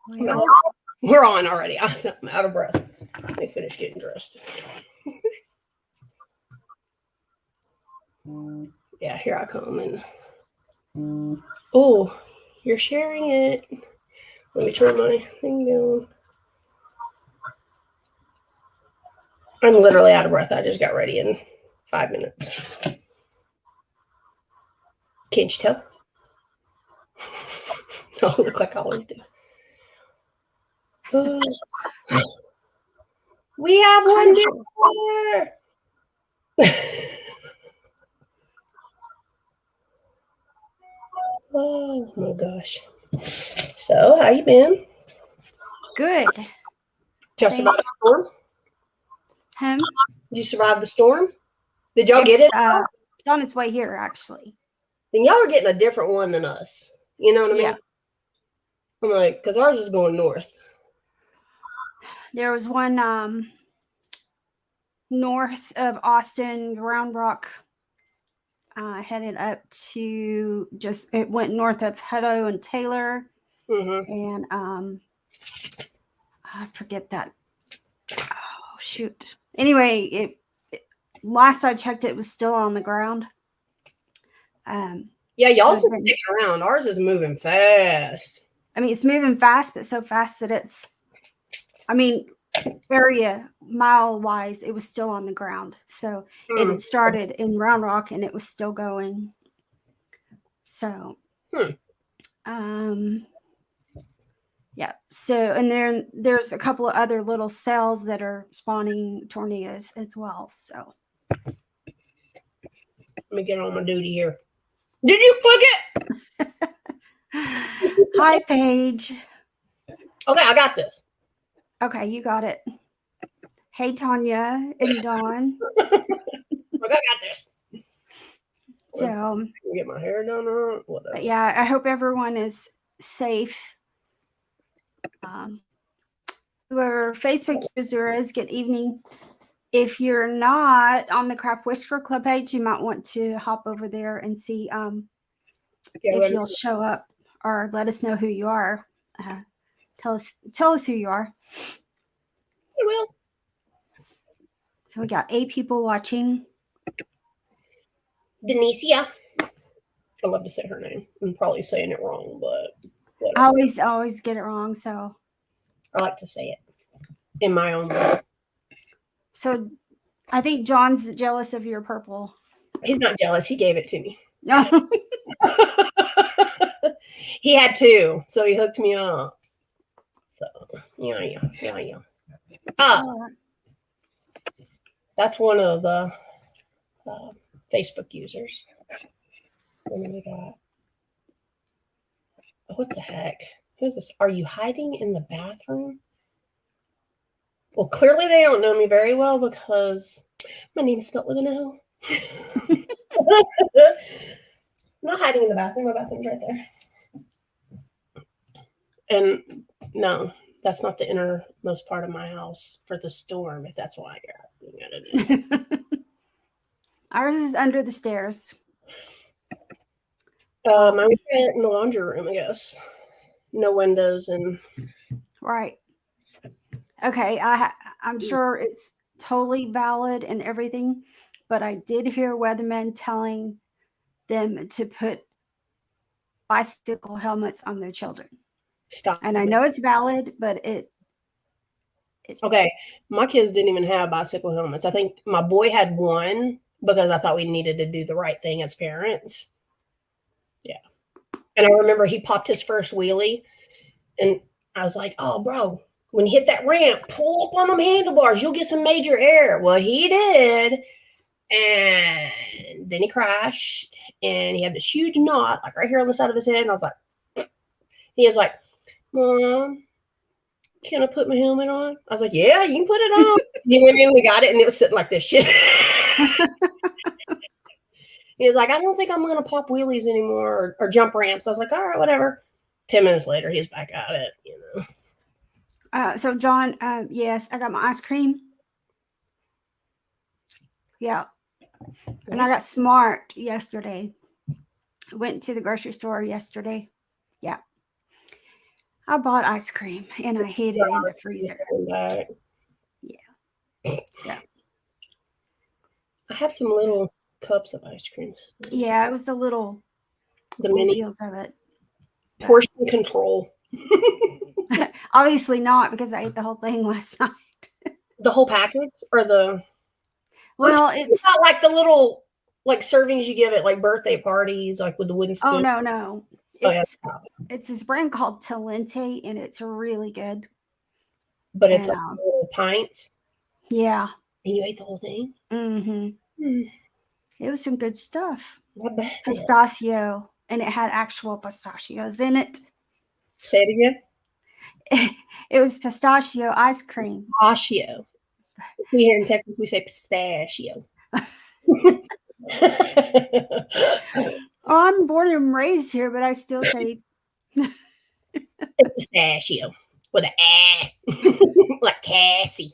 Well, we're on already. I'm out of breath. Let me finish getting dressed. Yeah, here I come. And oh, you're sharing it. Let me turn my thing down. I'm literally out of breath. I just got ready in 5 minutes. Can't you tell? I look like I always do. We have one more. Oh my gosh. So, how you been? good. Did y'all survive the storm? Did you survive the storm? Did y'all get it? It's on its way here, actually. Then y'all are getting a different one than us. You know what I mean? Yeah. I'm like, because ours is going north. There was one north of Austin, Round Rock, headed up to it went north of Hutto and Taylor. Mm-hmm. And I forget that. Oh, shoot. Anyway, last I checked, it was still on the ground. Yeah, y'all's so sticking around. Ours is moving fast. I mean, it's moving fast, but so fast that it's, area mile wise, it was still on the ground. So it had started in Round Rock and it was still going. So, yeah. So, and then there's a couple of other little cells that are spawning tornadoes as well. So, let me get on my duty here. Did you click it? Hi, Paige. Okay, I got this. Okay, you got it. Hey, Tanya and Dawn. I got this. So, get my hair done or whatever. Yeah, I hope everyone is safe. Whoever Facebook user is, good evening. If you're not on the Craft Whisker Club page, you might want to hop over there and see if you'll show up or let us know who you are. Tell us who you are. I will. So we got 8 people watching. Denicia. I love to say her name. I'm probably saying it wrong, but whatever. I always get it wrong, so I like to say it in my own way. So I think John's jealous of your purple. He's not jealous. He gave it to me. No. He had 2, so he hooked me up. So, yeah. That's one of the Facebook users. What do we got? What the heck? Who's this? Are you hiding in the bathroom? Well, clearly they don't know me very well because my name is spelled with an O. I'm not hiding in the bathroom. My bathroom's right there. And no, that's not the innermost part of my house for the storm, if that's why you're asking it. Ours is under the stairs. Mine was in the laundry room, I guess. No windows and. Right. Okay, I'm sure it's totally valid and everything, but I did hear weathermen telling them to put bicycle helmets on their children. Stop. And I know it's valid, but it okay, my kids didn't even have bicycle helmets. I think my boy had one because I thought we needed to do the right thing as parents. Yeah. And I remember he popped his first wheelie and I was like, oh, bro, when you hit that ramp, pull up on them handlebars. You'll get some major air. Well, he did. And then he crashed and he had this huge knot like right here on the side of his head. And I was like, he was like, Mom, can I put my helmet on? I was like, yeah, you can put it on. You went in, we got it, and it was sitting like this shit. He was like, I don't think I'm going to pop wheelies anymore or jump ramps. I was like, all right, whatever. 10 minutes later, he's back at it, you know. So, John, yes, I got my ice cream. Yeah. And I got smart yesterday. Went to the grocery store yesterday. Yeah. I bought ice cream and I hid it in the freezer. Yeah. So I have some little cups of ice creams. Yeah, it was the little mini deals of it. Portion control. Obviously not, because I ate the whole thing last night. The whole package, or the? Well, it's not like the little like servings you give at like birthday parties, like with the wooden spoon. Oh no. It's this brand called Talente, and it's really good. But it's like little pints. Yeah. And you ate the whole thing? Mm-hmm. It was some good stuff. Not bad. Pistachio, and it had actual pistachios in it. Say it again. It was pistachio ice cream. Pistachio. We here in Texas, we say pistachio. I'm born and raised here, but I still say pistachio with an like Cassie.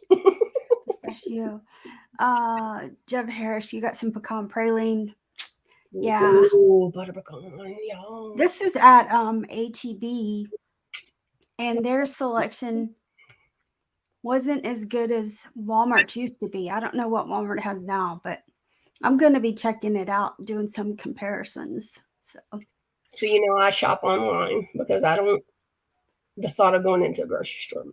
Pistachio. Jeff Harris, you got some pecan praline. Yeah. Ooh, butter pecan. Yeah. This is at ATB, and their selection wasn't as good as Walmart's used to be. I don't know what Walmart has now, but I'm going to be checking it out, doing some comparisons. So I shop online because I don't the thought of going into a grocery store.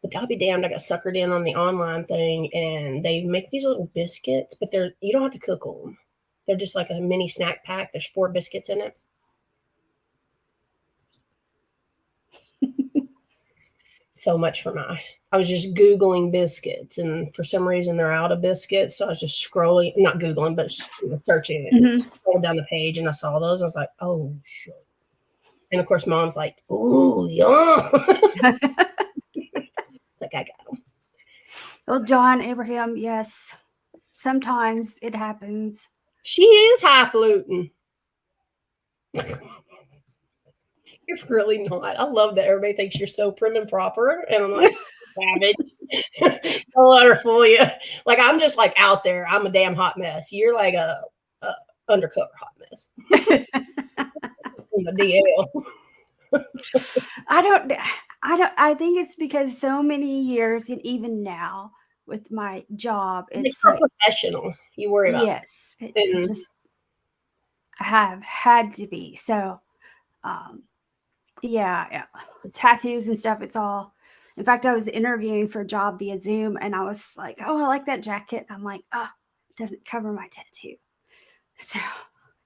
But I'll be damned, I got suckered in on the online thing, and they make these little biscuits, but you don't have to cook them. They're just like a mini snack pack. There's 4 biscuits in it. So much for I was just Googling biscuits, and for some reason they're out of biscuits. So I was just scrolling, not Googling, but searching it. And scrolled down the page, and I saw those. I was like, oh, shit. And of course, Mom's like, ooh, yum. Like, I got them. Well, John, Abraham, yes. Sometimes it happens. She is highfalutin. You're really not. I love that everybody thinks you're so prim and proper. And I'm like, savage. Don't let her fool you. Like, I'm just like out there. I'm a damn hot mess. You're like a undercover hot mess. In the DL. I think it's because so many years, and even now with my job, it's like professional. You worry about. Yes. It just have had to be. So yeah. Tattoos and stuff, it's all. In fact, I was interviewing for a job via Zoom, and I was like, oh, I like that jacket. I'm like, it doesn't cover my tattoo. So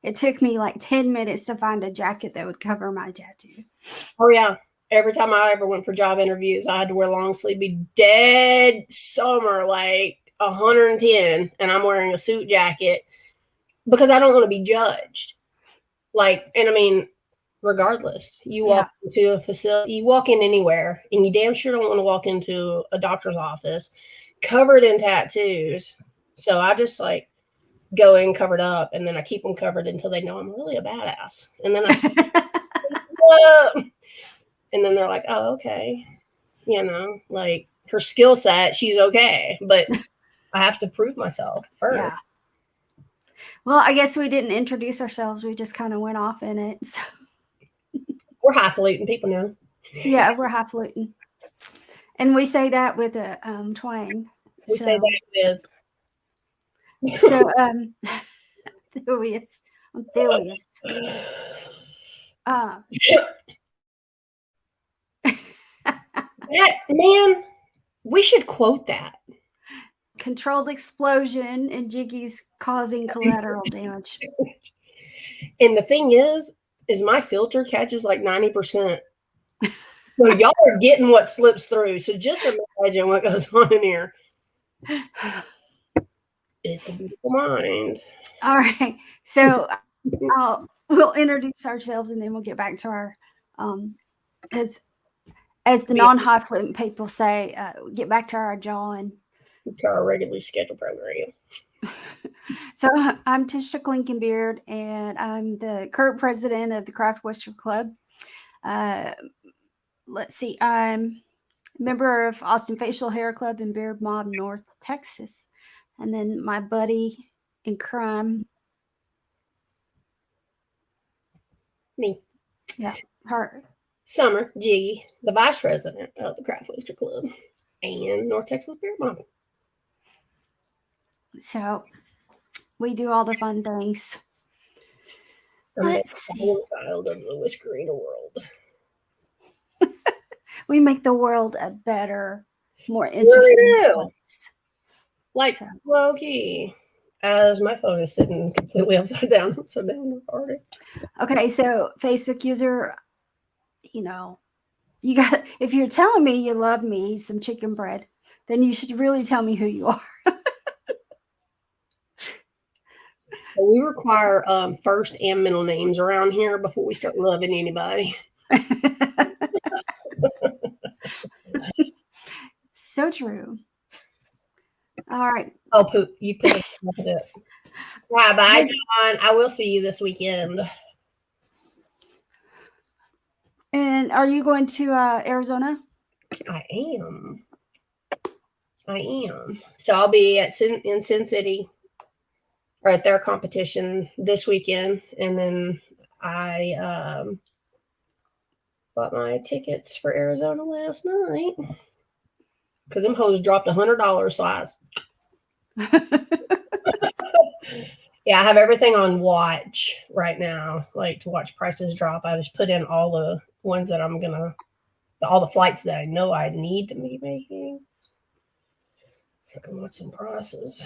it took me like 10 minutes to find a jacket that would cover my tattoo. Oh, yeah. Every time I ever went for job interviews, I had to wear long sleeve, be dead summer, like 110, and I'm wearing a suit jacket because I don't want to be judged. Like, and I mean, regardless, you walk into a facility, you walk in anywhere, and you damn sure don't want to walk into a doctor's office covered in tattoos. So I just like go in covered up, and then I keep them covered until they know I'm really a badass. And then and then they're like, oh, okay. Like her skill set, she's okay. But I have to prove myself first. Yeah. Well, I guess we didn't introduce ourselves. We just kind of went off in it. So. We're highfalutin people now. Yeah, we're highfalutin. And we say that with a twang. We say that with. So, Thewius. I'm Thewius. Man, we should quote that. Controlled explosion and Jiggy's causing collateral damage. And the thing is my filter catches like 90%. So y'all are getting what slips through. So just imagine what goes on in here. It's a beautiful mind. All right. So we'll introduce ourselves, and then we'll get back to our as the non-highfalutin people say, get back to our jaw and to our regularly scheduled program. So I'm Tisha Klinkenbeard, and I'm the current president of the Craft Whisker Club. Let's see, I'm a member of Austin Facial Hair Club in Beard Mob, North Texas. And then my buddy in crime. Me. Yeah. Her. Summer Jiggy, the vice president of the Craft Whisker Club, and North Texas Beer Mom. So we do all the fun things. Let's see. The child of the Whiskerina world. We make the world a better, more interesting place. Like Loki. As my phone is sitting completely upside down. Already. Okay, so Facebook user, you got, if you're telling me you love me some chicken bread, then you should really tell me who you are. We require first and middle names around here before we start loving anybody. So true. All right. Oh, poop. You put it up. Bye, John. I will see you this weekend. And are you going to Arizona? I am. So I'll be in Sin City or at their competition this weekend. And then I bought my tickets for Arizona last night because them hoes dropped $100. So yeah, I have everything on watch right now, like to watch prices drop. I just put in all the ones that I'm all the flights that I know I need to be making. So I can watch some prices.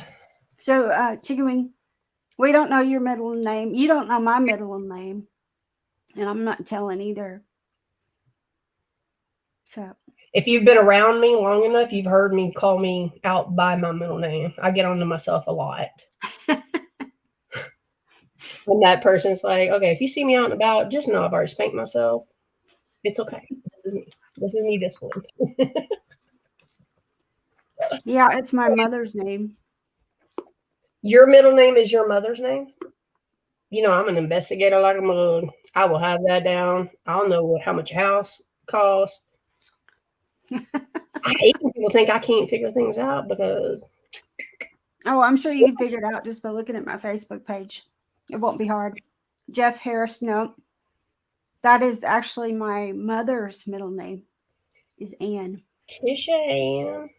So, Chicken Wing, we don't know your middle name. You don't know my middle name. And I'm not telling either. So if you've been around me long enough, you've heard me call me out by my middle name. I get onto myself a lot. When that person's like, okay, if you see me out and about, just know I've already spanked myself. It's okay. This is me. This is me disciplined. Yeah, it's my mother's name. Your middle name is your mother's name? You know, I'm an investigator like a mug. I will have that down. I'll know how much a house costs. I hate when people think I can't figure things out because... Oh, I'm sure you can figure it out just by looking at my Facebook page. It won't be hard. Jeff Harris, no. That is actually my mother's middle name, is Ann. Tisha Ann.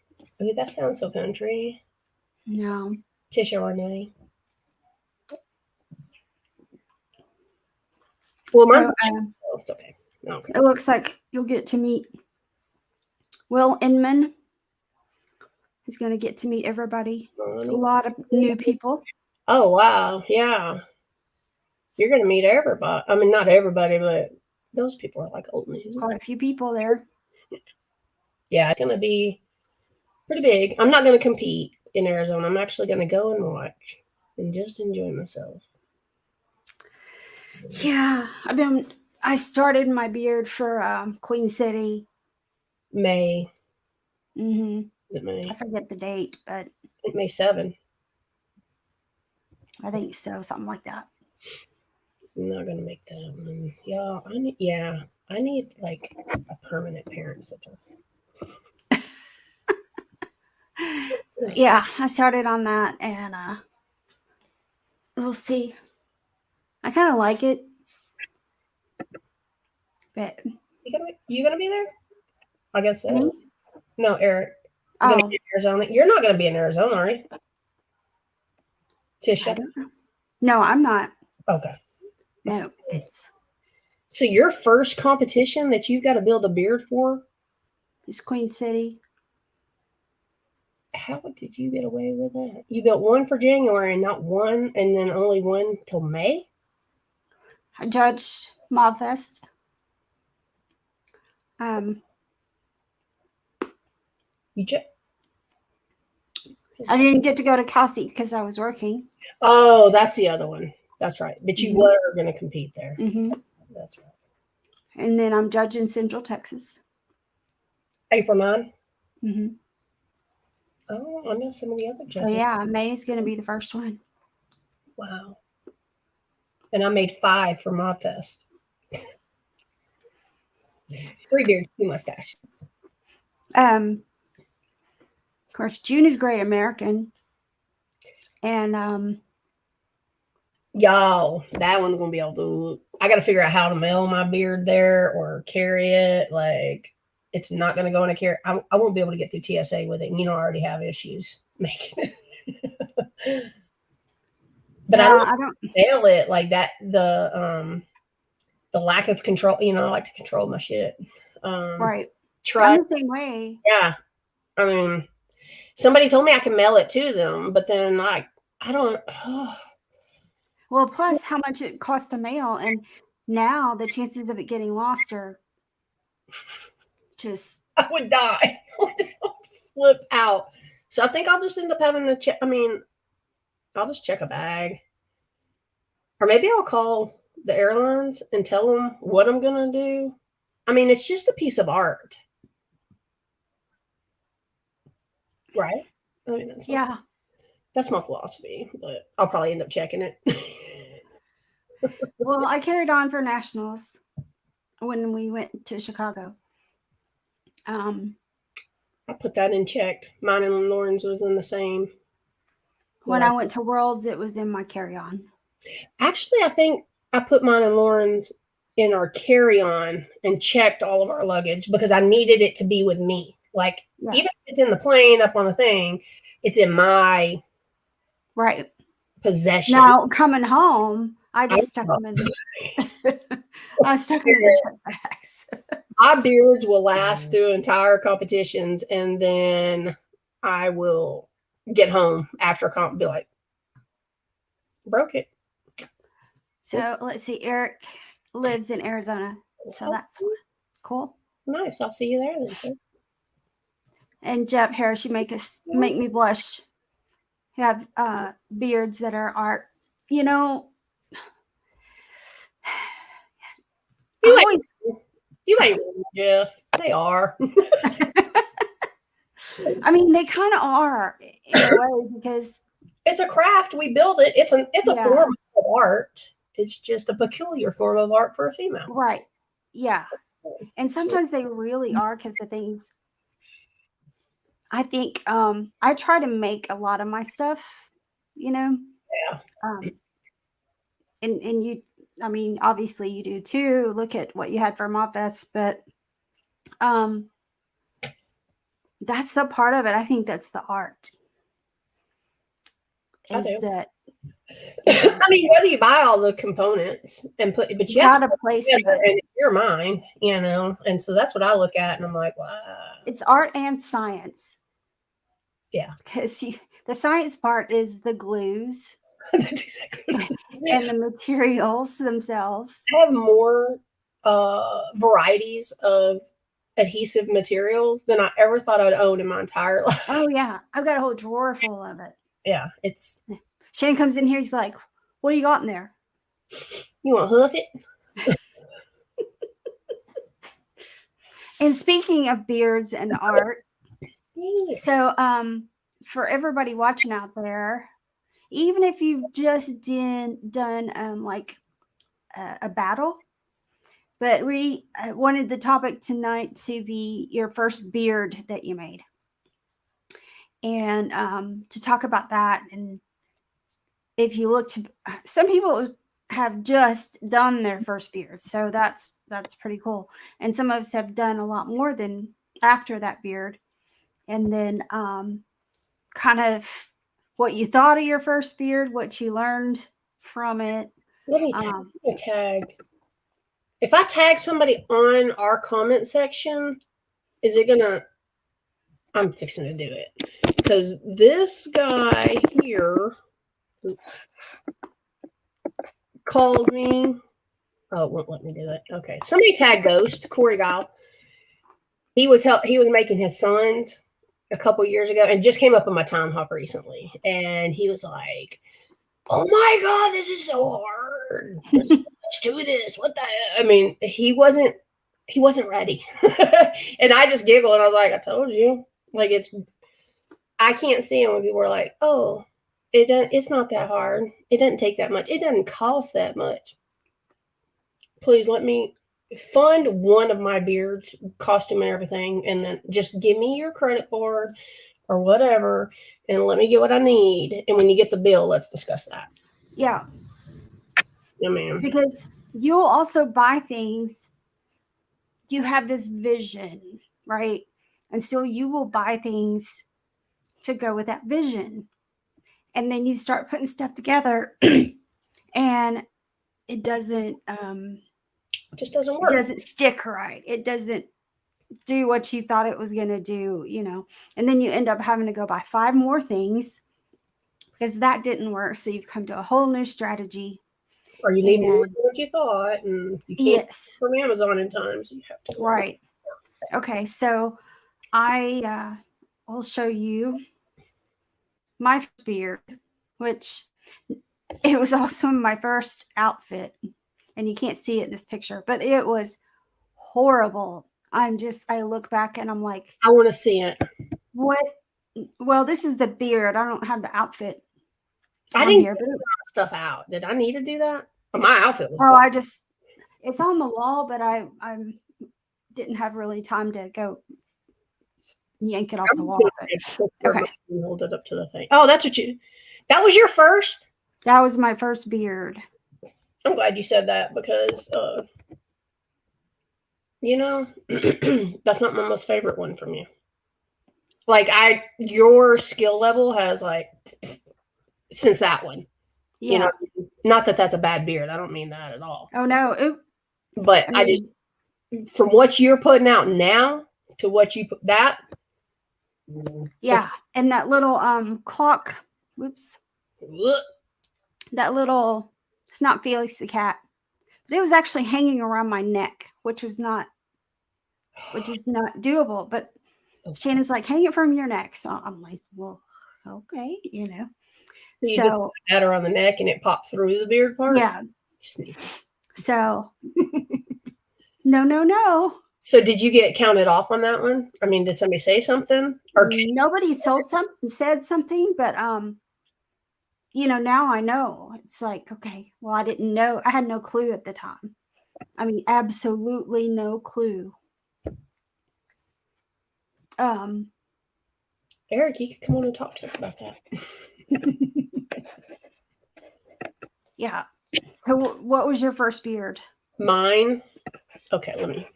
Ooh, that sounds so country. No. Tisha Renee. Well, so, it's okay. Okay. It looks like you'll get to meet Will Inman. He's going to get to meet everybody. A lot of new people. Oh, wow. Yeah. You're going to meet everybody. I mean, not everybody, but those people are like old news. Quite a few people there. Yeah, it's going to be pretty big. I'm not going to compete in Arizona. I'm actually going to go and watch and just enjoy myself. Yeah. I started my beard for Queen City. May. Mm-hmm. Is it May? I forget the date, but May 7. I think so, something like that. I'm not gonna make that one. I need like a permanent parent signature. Yeah, I started on that, and we'll see. I kind of like it, but you gonna be there? I guess so. Me? No, Eric. You're gonna be in Arizona. You're not gonna be in Arizona, are you? Tisha? I don't know. No, I'm not. Okay. No, so your first competition that you've got to build a beard for is Queen City. How did you get away with that? You built one for January and not one, and then only one till May? I judged Mobfest. I didn't get to go to Kelsey because I was working. Oh, that's the other one. That's right. But you were going to compete there. Mm-hmm. That's right. And then I'm judging Central Texas. April 9? Mm-hmm. Oh, I know some of the other judges. So, yeah, May is going to be the first one. Wow. And I made 5 for Mobfest. 3 beards, 2 mustaches. Of course, June is Great American. And Y'all, that one's gonna be able to. I got to figure out how to mail my beard there or carry it. Like, it's not gonna go in a carry. I won't be able to get through TSA with it. And, I already have issues making it. But yeah, I don't mail it like that. The lack of control. I like to control my shit. right. Trust. I'm the same way. Yeah, I mean, somebody told me I can mail it to them, but then I don't. Well, plus how much it costs to mail, and now the chances of it getting lost are just. I would die. Flip out. So I think I'll just end up having to check. I mean, I'll just check a bag. Or maybe I'll call the airlines and tell them what I'm going to do. I mean, it's just a piece of art. Right? I mean, that's my philosophy, but I'll probably end up checking it. Well, I carried on for nationals when we went to Chicago. I put that in checked. Mine and Lauren's was in the same. When I went to Worlds, it was in my carry-on. Actually, I think I put mine and Lauren's in our carry-on and checked all of our luggage because I needed it to be with me. Like, even if it's in the plane up on the thing, it's in my possession. Now, coming home, I just stuck them in I stuck them in the check bags. My beards will last through entire competitions, and then I will get home after a comp and be like, broke it. So let's see. Eric lives in Arizona, so that's cool. Nice. I'll see you there then, sir. And Jeff Harris, you make me blush. You have beards that are art. You ain't Jeff. They are. I mean, they kind of are in a way because it's a craft. We build it. It's a form of art. It's just a peculiar form of art for a female. Right. Yeah. And sometimes they really are because the things. I think I try to make a lot of my stuff, Yeah. And you, I mean, obviously you do too. Look at what you had for Mopfest, but that's the part of it. I think that's the art. Is that I mean, whether you buy all the components and but you have to place it in your mind, and so that's what I look at, and I'm like, wow. It's art and science. Yeah. Because the science part is the glues. That's exactly what I'm saying. And the materials themselves. I have more varieties of adhesive materials than I ever thought I'd own in my entire life. Oh, yeah. I've got a whole drawer full of it. Yeah. Shane comes in here. He's like, what do you got in there? You want to hoof it? And speaking of beards and art, so for everybody watching out there, even if you've just done like a battle, but we wanted the topic tonight to be your first beard that you made, and to talk about that. And if you look to, some people have just done their first beard, so that's pretty cool. And some of us have done a lot more than after that beard. And then kind of what you thought of your first beard, what you learned from it. Let me tag. If I tag somebody on our comment section, is it gonna? I'm fixing to do it because this guy here called me. Oh, it won't let me do that. Okay, somebody tag Ghost Corey Gile. He was making his sons a couple years ago and just came up on my time hop recently, and he was like, "Oh my god, this is so hard. Let's do this." What the? I mean, he wasn't ready, and I just giggled and I was like, "I told you." Like I can't stand when people are like, "Oh, it's not that hard. It doesn't take that much. It doesn't cost that much." Please let me fund one of my beards, costume and everything, and then just give me your credit card or whatever, and let me get what I need. And when you get the bill, let's discuss that. Yeah. Yeah, ma'am. Because you'll also buy things. You have this vision, right? And so you will buy things to go with that vision. And then you start putting stuff together and it doesn't just doesn't work. It doesn't stick right. It doesn't do what you thought it was going to do, and then you end up having to go buy 5 more things because that didn't work. So you've come to a whole new strategy. Or you need more than what you thought, and you can't from Amazon in time, so you have to. Right. Okay, so I will show you my beard, which it was also my first outfit, and you can't see it in this picture, but it was horrible. I look back and I'm like, I want to see it. What? Well, this is the beard. I don't have the outfit. I didn't get stuff out. Did I need to do that? My outfit was. It's on the wall, but I didn't have really time to go yank it off the wall. Okay. Hold it up to the thing. Oh, that was your first? That was my first beard. I'm glad you said that because, that's not my most favorite one from you. Like your skill level has since that one. Yeah. Not that that's a bad beard. I don't mean that at all. Oh no. But I just, from what you're putting out now to what you put that. Yeah. And that little clock. Whoops. That little, it's not Felix the cat, but it was actually hanging around my neck, which is not doable. But Shannon's like, hang it from your neck. So I'm like, well, okay, So you just put that around the neck and it popped through the beard part? Yeah. So, no. So did you get counted off on that one? I mean, did somebody say something? Or nobody said something, but now I know. It's like, okay, well, I didn't know. I had no clue at the time. I mean, absolutely no clue. Eric, you could come on and talk to us about that. Yeah. So what was your first beard? Mine? Okay, let me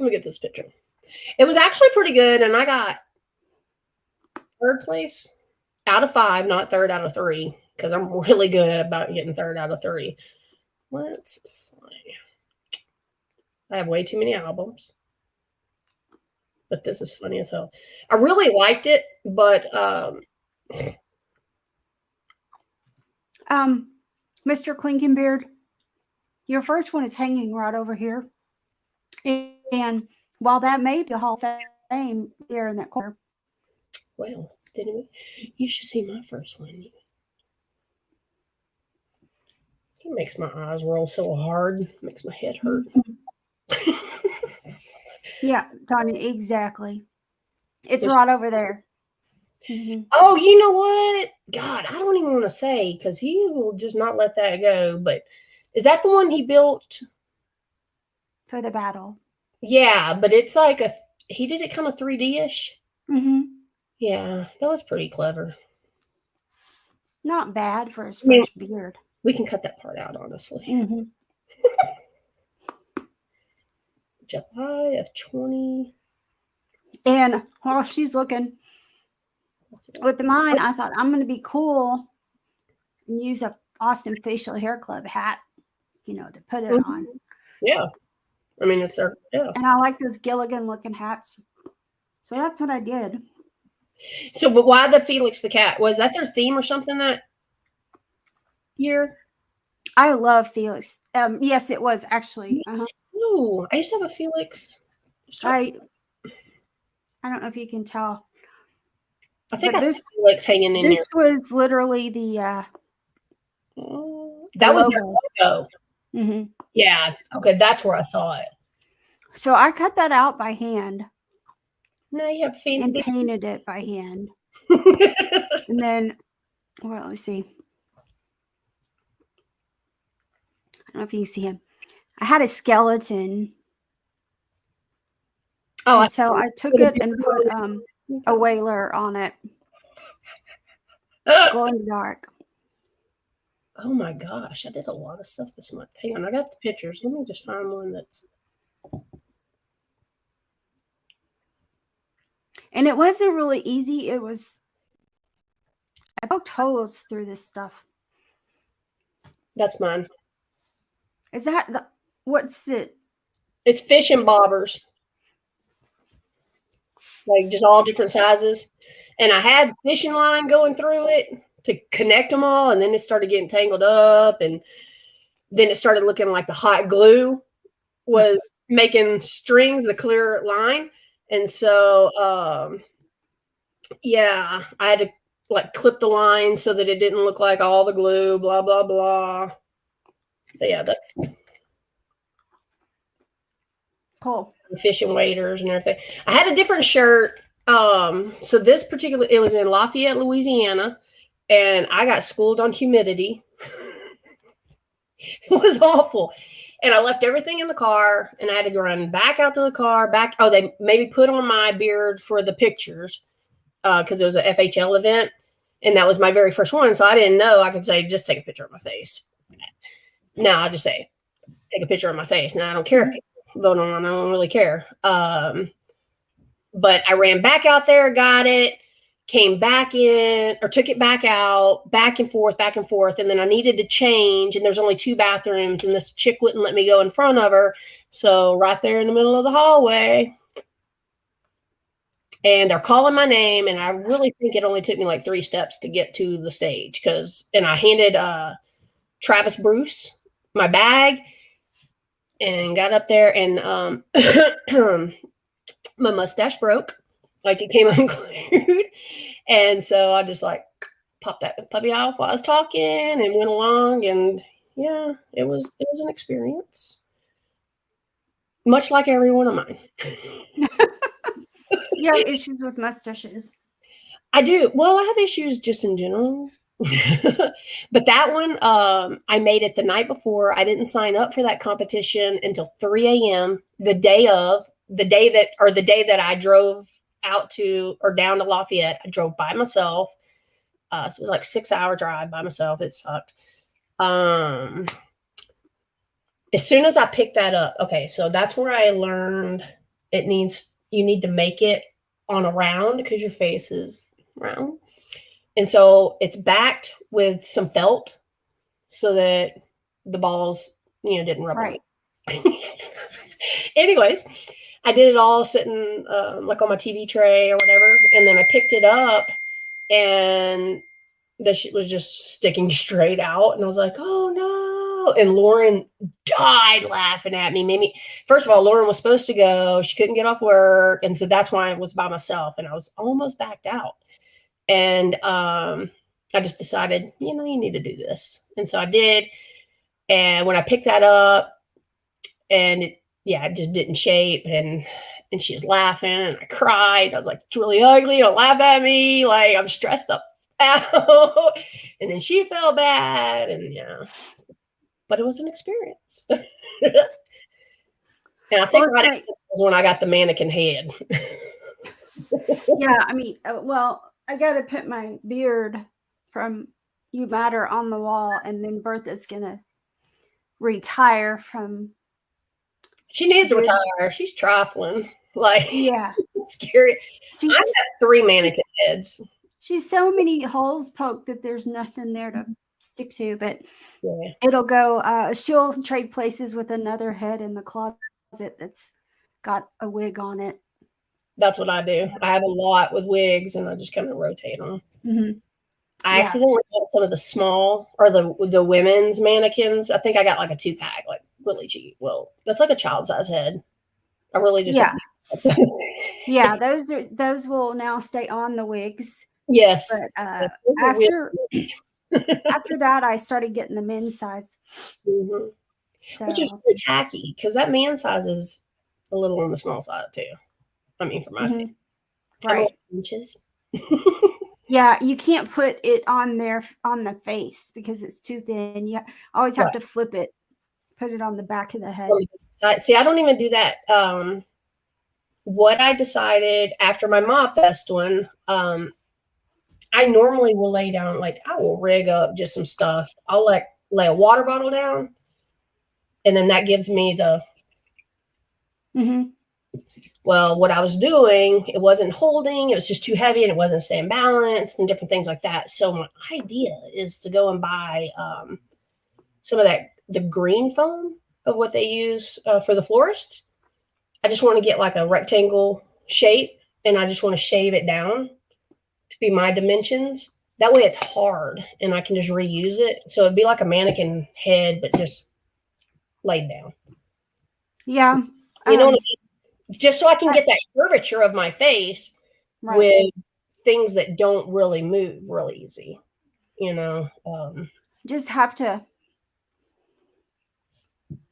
get this picture. It was actually pretty good, and I got 3rd place out of 5, not 3rd out of 3, because I'm really good about getting 3rd out of 3. Let's see. I have way too many albums. But this is funny as hell. I really liked it, but Mr. Klinkenbeard, your first one is hanging right over here. And while that may be a Hall of Fame there in that corner. Well, you should see my first one. It makes my eyes roll so hard. It makes my head hurt. Yeah, Tanya, exactly. It's right over there. Mm-hmm. Oh, you know what? God, I don't even want to say because he will just not let that go. But is that the one he built for the battle? Yeah, but it's like he did it kind of 3D-ish. Mm-hmm. Yeah, that was pretty clever. Not bad for his first beard. We can cut that part out, honestly. Mm-hmm. July of 20. And while she's looking with mine, I thought I'm going to be cool and use a Austin Facial Hair Club hat, to put it on. Yeah. I mean, it's their, yeah. And I like those Gilligan looking hats. So that's what I did. So, but why the Felix the cat? Was that their theme or something that year? I love Felix. Yes, it was actually. Ooh, I used to have a Felix. I don't know if you can tell. I think I saw Felix hanging in there. This was literally the that was their logo. Mm-hmm. Yeah. Okay, that's where I saw it. So I cut that out by hand. No, you have fancy. And painted it by hand. And then, well, let me see. I don't know if you can see him. I had a skeleton. Oh, so I took it and put a whaler on it. Glow in the dark. Oh my gosh, I did a lot of stuff this month. Hang on, I got the pictures. Let me just find one that's. And it wasn't really easy. It was, I poked holes through this stuff. That's mine. Is that the, what's it? It's fish and bobbers. Like just all different sizes. And I had fishing line going through it to connect them all, and then it started getting tangled up, and then it started looking like the hot glue was making strings, the clear line. And so yeah, I had to like clip the line so that it didn't look like all the glue, blah blah blah. But yeah, that's Cool. fishing waders and everything. I had a different shirt. So this particular, it was in Lafayette, Louisiana, and I got schooled on humidity. It was awful. And I left everything in the car, and I had to run back out to the car, back. Oh, they maybe put on my beard for the pictures because it was an FHL event, and that was my very first one. So I didn't know I could say, just take a picture of my face. No, I just say, take a picture of my face. Now I don't care if people vote on it. I don't really care. But I ran back out there, got it, came back in, or took it back out, back and forth, and then I needed to change, and there's only 2 bathrooms, and this chick wouldn't let me go in front of her, so right there in the middle of the hallway, and they're calling my name, and I really think it only took me like 3 steps to get to the stage, and I handed Travis Bruce my bag, and got up there, and my mustache broke, like it came unglued, and so I just like popped that puppy off while I was talking and went along, and yeah, it was an experience, much like every one of mine. You have issues with mustaches? I do. Well, I have issues just in general. But that one, I made it the night before. I didn't sign up for that competition until 3 a.m. the day that I drove out to or down to Lafayette. I drove by myself. So it was like 6-hour drive by myself. It sucked. As soon as I picked that up, okay, so that's where I learned you need to make it on a round because your face is round. And so it's backed with some felt so that the balls, didn't rub Right. Anyways, I did it all sitting like on my TV tray or whatever. And then I picked it up and the shit was just sticking straight out. And I was like, oh no. And Lauren died laughing at me. First of all, Lauren was supposed to go. She couldn't get off work. And so that's why I was by myself. And I was almost backed out. And I just decided, you need to do this. And so I did. And when I picked that up, and it just didn't shape, and she was laughing, and I cried. I was like, it's really ugly. Don't laugh at me. Like, I'm stressed up out. And then she felt bad, and but it was an experience. And I think was when I got the mannequin head. Yeah, I mean, well, I got to put my beard from You Matter on the wall, and then Bertha's going to retire from. She needs to retire. She's trifling. Like, yeah. It's scary. I have 3 mannequin heads. She's so many holes poked that there's nothing there to stick to, but it'll go, she'll trade places with another head in the closet that's got a wig on it. That's what I do. I have a lot with wigs, and I just kind of rotate them. Mm-hmm. I accidentally got some of the small or the women's mannequins. I think I got like a 2-pack, like really cheap. Well, that's like a child size head. I really just yeah. Those will now stay on the wigs. Yes. But after that, I started getting the men's size. Mm-hmm. So, which is really tacky because that man size is a little on the small side too. I mean, for my face. Right. Inches. Yeah, you can't put it on there on the face because it's too thin. You always have to flip it, put it on the back of the head. See, I don't even do that. What I decided after my Mob Fest one, I normally will lay down, like, I will rig up just some stuff. I'll lay a water bottle down, and then that gives me the well, what I was doing, it wasn't holding, it was just too heavy, and it wasn't staying balanced, and different things like that. So my idea is to go and buy some of the green foam of what they use for the florists. I just want to get like a rectangle shape, and I just want to shave it down to be my dimensions. That way it's hard, and I can just reuse it. So it'd be like a mannequin head, but just laid down. Yeah. You know what I mean? Just so I can get that curvature of my face with things that don't really move real easy. You know, just have to.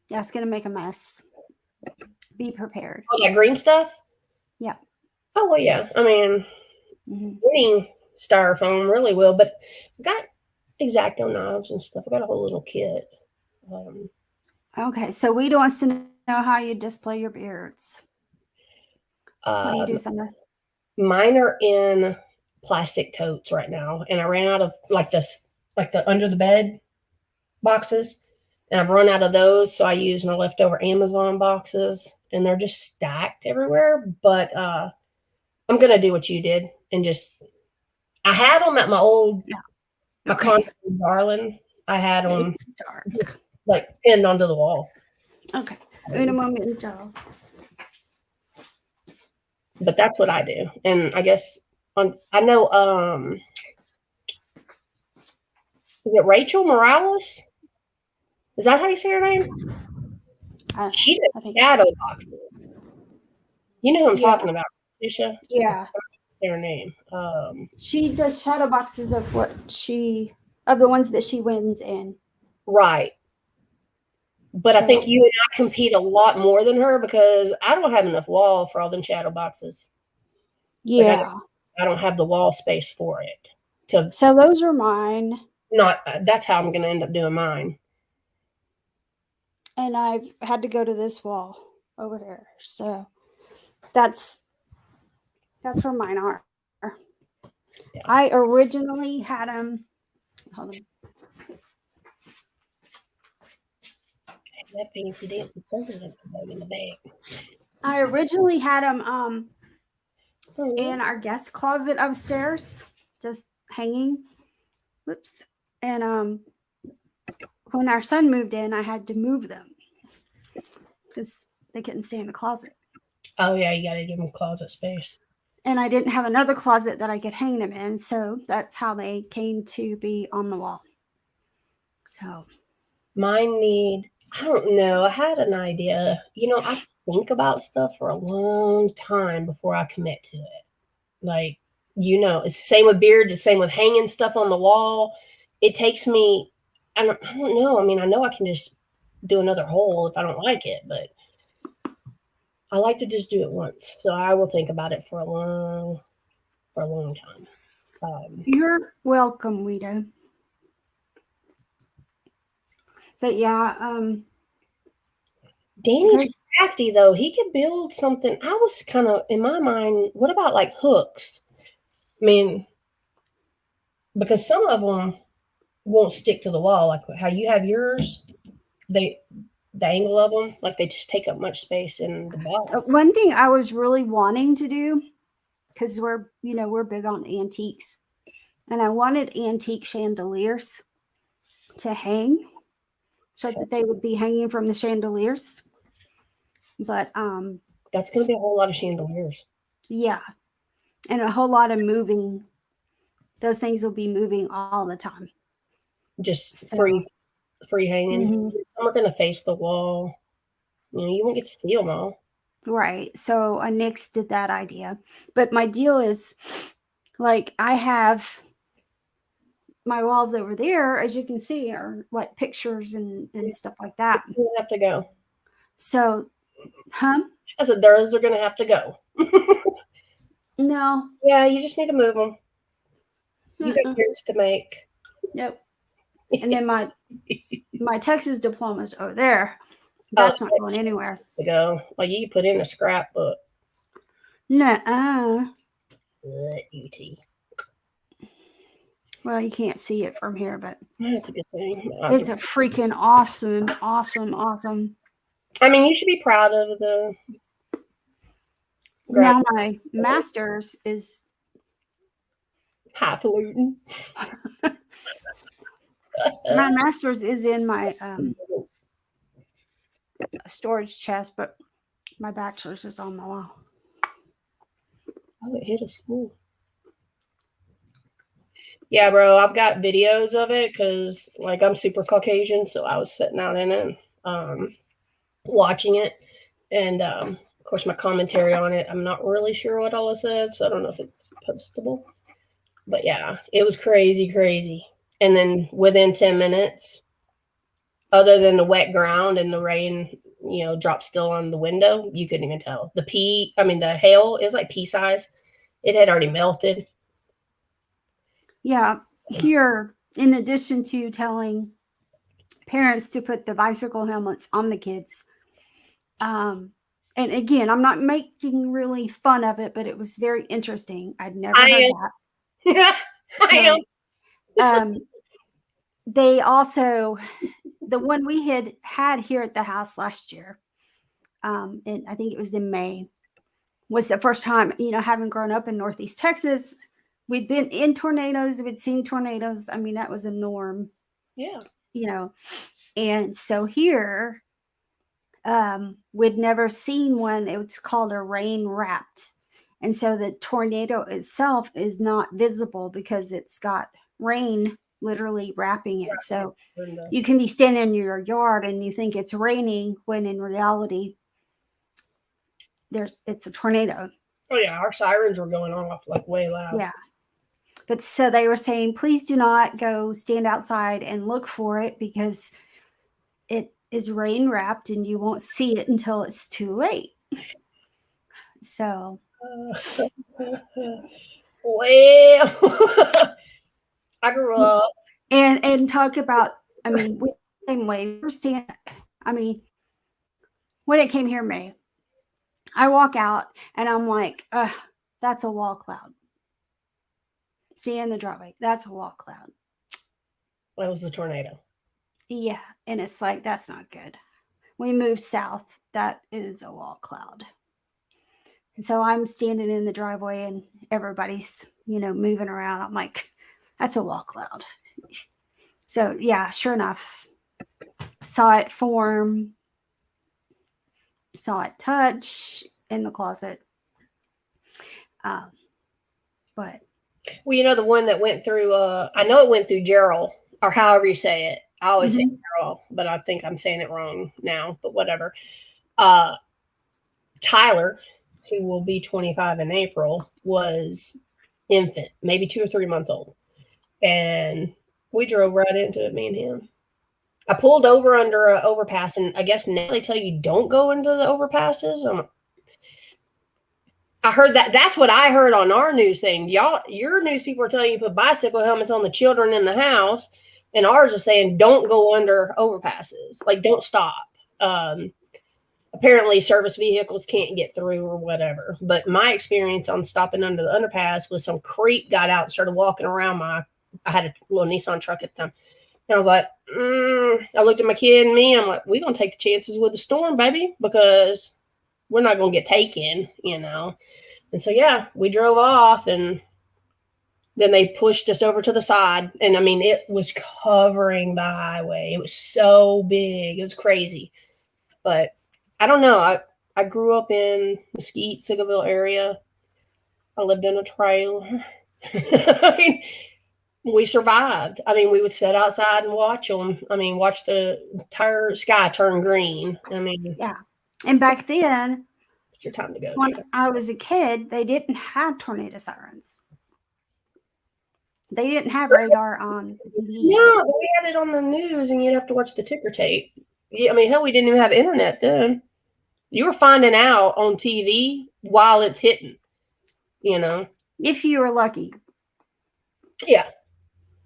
Yeah, it's gonna make a mess. Be prepared. Oh, that green stuff? Yeah. Oh, well, yeah. I mean, green styrofoam really will, but I've got X-Acto knives and stuff. I got a whole little kit. Okay, so Weeda wants to know how you display your beards. What do you do, Sandra? Mine are in plastic totes right now, and I ran out of like the under the bed boxes, and I've run out of those, so I use my leftover Amazon boxes, and they're just stacked everywhere. But I'm gonna do what you did and just. I had them at my old darling. I had them like pinned onto the wall. Okay, un momento. But that's what I do, and I guess I know. Is it Rachel Morales? Is that how you say her name? She did shadow boxes. You know who I'm talking about, Tisha? Yeah. Their name. She does shadow boxes of of the ones that she wins in. Right. But I think you and I compete a lot more than her because I don't have enough wall for all them shadow boxes. Yeah. Like I don't have the wall space for it. So those are mine. That's how I'm going to end up doing mine. And I've had to go to this wall over there. So that's where mine are. Yeah. I originally had them. Hold on. That fancy dancing president in the bag. I originally had them in our guest closet upstairs, just hanging. Whoops. And when our son moved in, I had to move them because they couldn't stay in the closet. Oh yeah, you got to give them closet space. And I didn't have another closet that I could hang them in, so that's how they came to be on the wall. So mine need. I don't know. I had an idea. You know, I think about stuff for a long time before I commit to it. Like, you know, it's the same with beards. It's the same with hanging stuff on the wall. It takes me. I don't know. I mean, I know I can just do another hole if I don't like it, but I like to just do it once. So I will think about it for a long time. You're welcome, Weeda. But yeah, Danny's crafty though. He could build something. I was kind of in my mind. What about like hooks? I mean, because some of them won't stick to the wall, like how you have yours. The angle of them, like they just take up much space in the bottom. One thing I was really wanting to do, because we're big on antiques, and I wanted antique chandeliers to hang so that they would be hanging from the chandeliers. But that's going to be a whole lot of chandeliers. Yeah, and a whole lot of moving. Those things will be moving all the time. Just free hanging. Mm-hmm. Some are going to face the wall. You know, you won't get to see them all. Right. So I nixed that idea. But my deal is, like, I have my walls over there, as you can see, are like pictures and stuff like that. You have to go. So, I said those are going to have to go. No. Yeah, you just need to move them. You got yours to make. Nope. And then my Texas diplomas over there. That's not going anywhere. To go. Like you put in a scrapbook. Nuh-uh. UT. Well, you can't see it from here, but that's a good thing. It's a freaking awesome. I mean, you should be proud of the. Now my master's is highfalutin. My master's is in my storage chest, but my bachelor's is on the wall. Oh, it hit a school. Yeah, bro, I've got videos of it because, like, I'm super Caucasian, so I was sitting out in it, watching it, and of course, my commentary on it. I'm not really sure what all it said, so I don't know if it's postable. But yeah, it was crazy. And then within 10 minutes, other than the wet ground and the rain, dropped still on the window, you couldn't even tell. The hail is like pea size. It had already melted. Yeah, here, in addition to telling parents to put the bicycle helmets on the kids, and again, I'm not making really fun of it, but it was very interesting. I'd never heard that. I am. They also, the one we had here at the house last year, and I think it was in May, was the first time, having grown up in Northeast Texas, we'd been in tornadoes, we'd seen tornadoes. I mean, that was a norm. Yeah. And so here, we'd never seen one. It was called a rain wrapped. And so the tornado itself is not visible because it's got rain literally wrapping it. So you can be standing in your yard and you think it's raining when in reality it's a tornado. Oh yeah, our sirens were going off like way loud. Yeah. But so they were saying, please do not go stand outside and look for it because it is rain wrapped and you won't see it until it's too late. So well, I grew up and talk about, I mean, same way. I mean, when it came here in May, I walk out and I'm like, that's a wall cloud. See in the driveway, that's a wall cloud. That was the tornado. Yeah, and it's like, that's not good. We moved south. That is a wall cloud. And so I'm standing in the driveway and everybody's, moving around. I'm like, that's a wall cloud. So yeah, sure enough, saw it form, saw it touch in the closet. But well, the one that went through, I know it went through Gerald, or however you say it. I always say Gerald, but I think I'm saying it wrong now, but whatever. Tyler, who will be 25 in April, was infant, maybe 2 or 3 months old. And we drove right into it, me and him. I pulled over under an overpass, and I guess now they tell you don't go into the overpasses. I heard that. That's what I heard on our news thing. Your news people are telling you put bicycle helmets on the children in the house, and ours are saying don't go under overpasses. Like, don't stop. Apparently, service vehicles can't get through or whatever. But my experience on stopping under the underpass was some creep got out and started walking around I had a little Nissan truck at the time. And I was like, I looked at my kid and me. I'm like, we're going to take the chances with the storm, baby, because we're not going to get taken, And so, yeah, we drove off and then they pushed us over to the side. And I mean, it was covering the highway. It was so big. It was crazy. But I don't know. I grew up in Mesquite, Sigaville area. I lived in a trailer. I mean, we survived. I mean, we would sit outside and watch them. I mean, watch the entire sky turn green. I mean, yeah. And back then, it's your time to go. When I was a kid, they didn't have tornado sirens. They didn't have radar on TV. No, we had it on the news, and you'd have to watch the ticker tape. Yeah, I mean, hell, we didn't even have internet then. You were finding out on TV while it's hitting, If you were lucky. Yeah.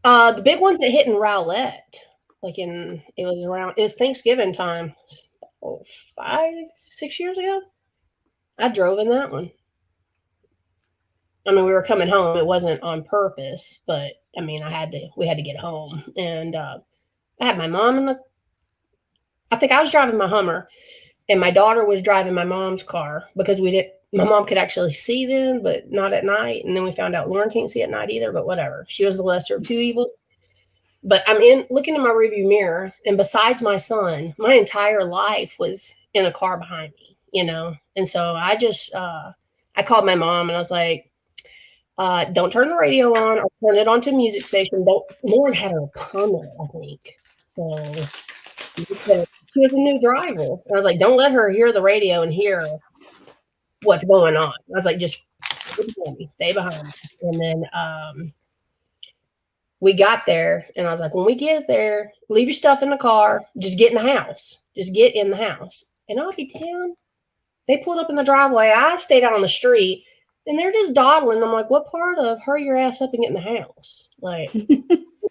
The big ones that hit in Rowlett, it was Thanksgiving time, 5, 6 years ago. I drove in that one. I mean, we were coming home. It wasn't on purpose, but I mean, we had to get home, and I had my mom I think I was driving my Hummer, and my daughter was driving my mom's car because my mom could actually see them, but not at night. And then we found out Lauren can't see at night either, but whatever. She was the lesser of two evils. But I'm looking in my rearview mirror, and besides my son, my entire life was in a car behind me, And so I called my mom and I was like, don't turn the radio on or turn it onto a music station. Lauren had her permit, I think. So she was a new driver. And I was like, don't let her hear the radio and hear what's going on. I was like, just stay behind me. And then we got there, and I was like, when we get there, leave your stuff in the car. Just get in the house. Just get in the house. And I'll be damned. They pulled up in the driveway. I stayed out on the street, and they're just dawdling. I'm like, what part of hurry your ass up and get in the house? Like, we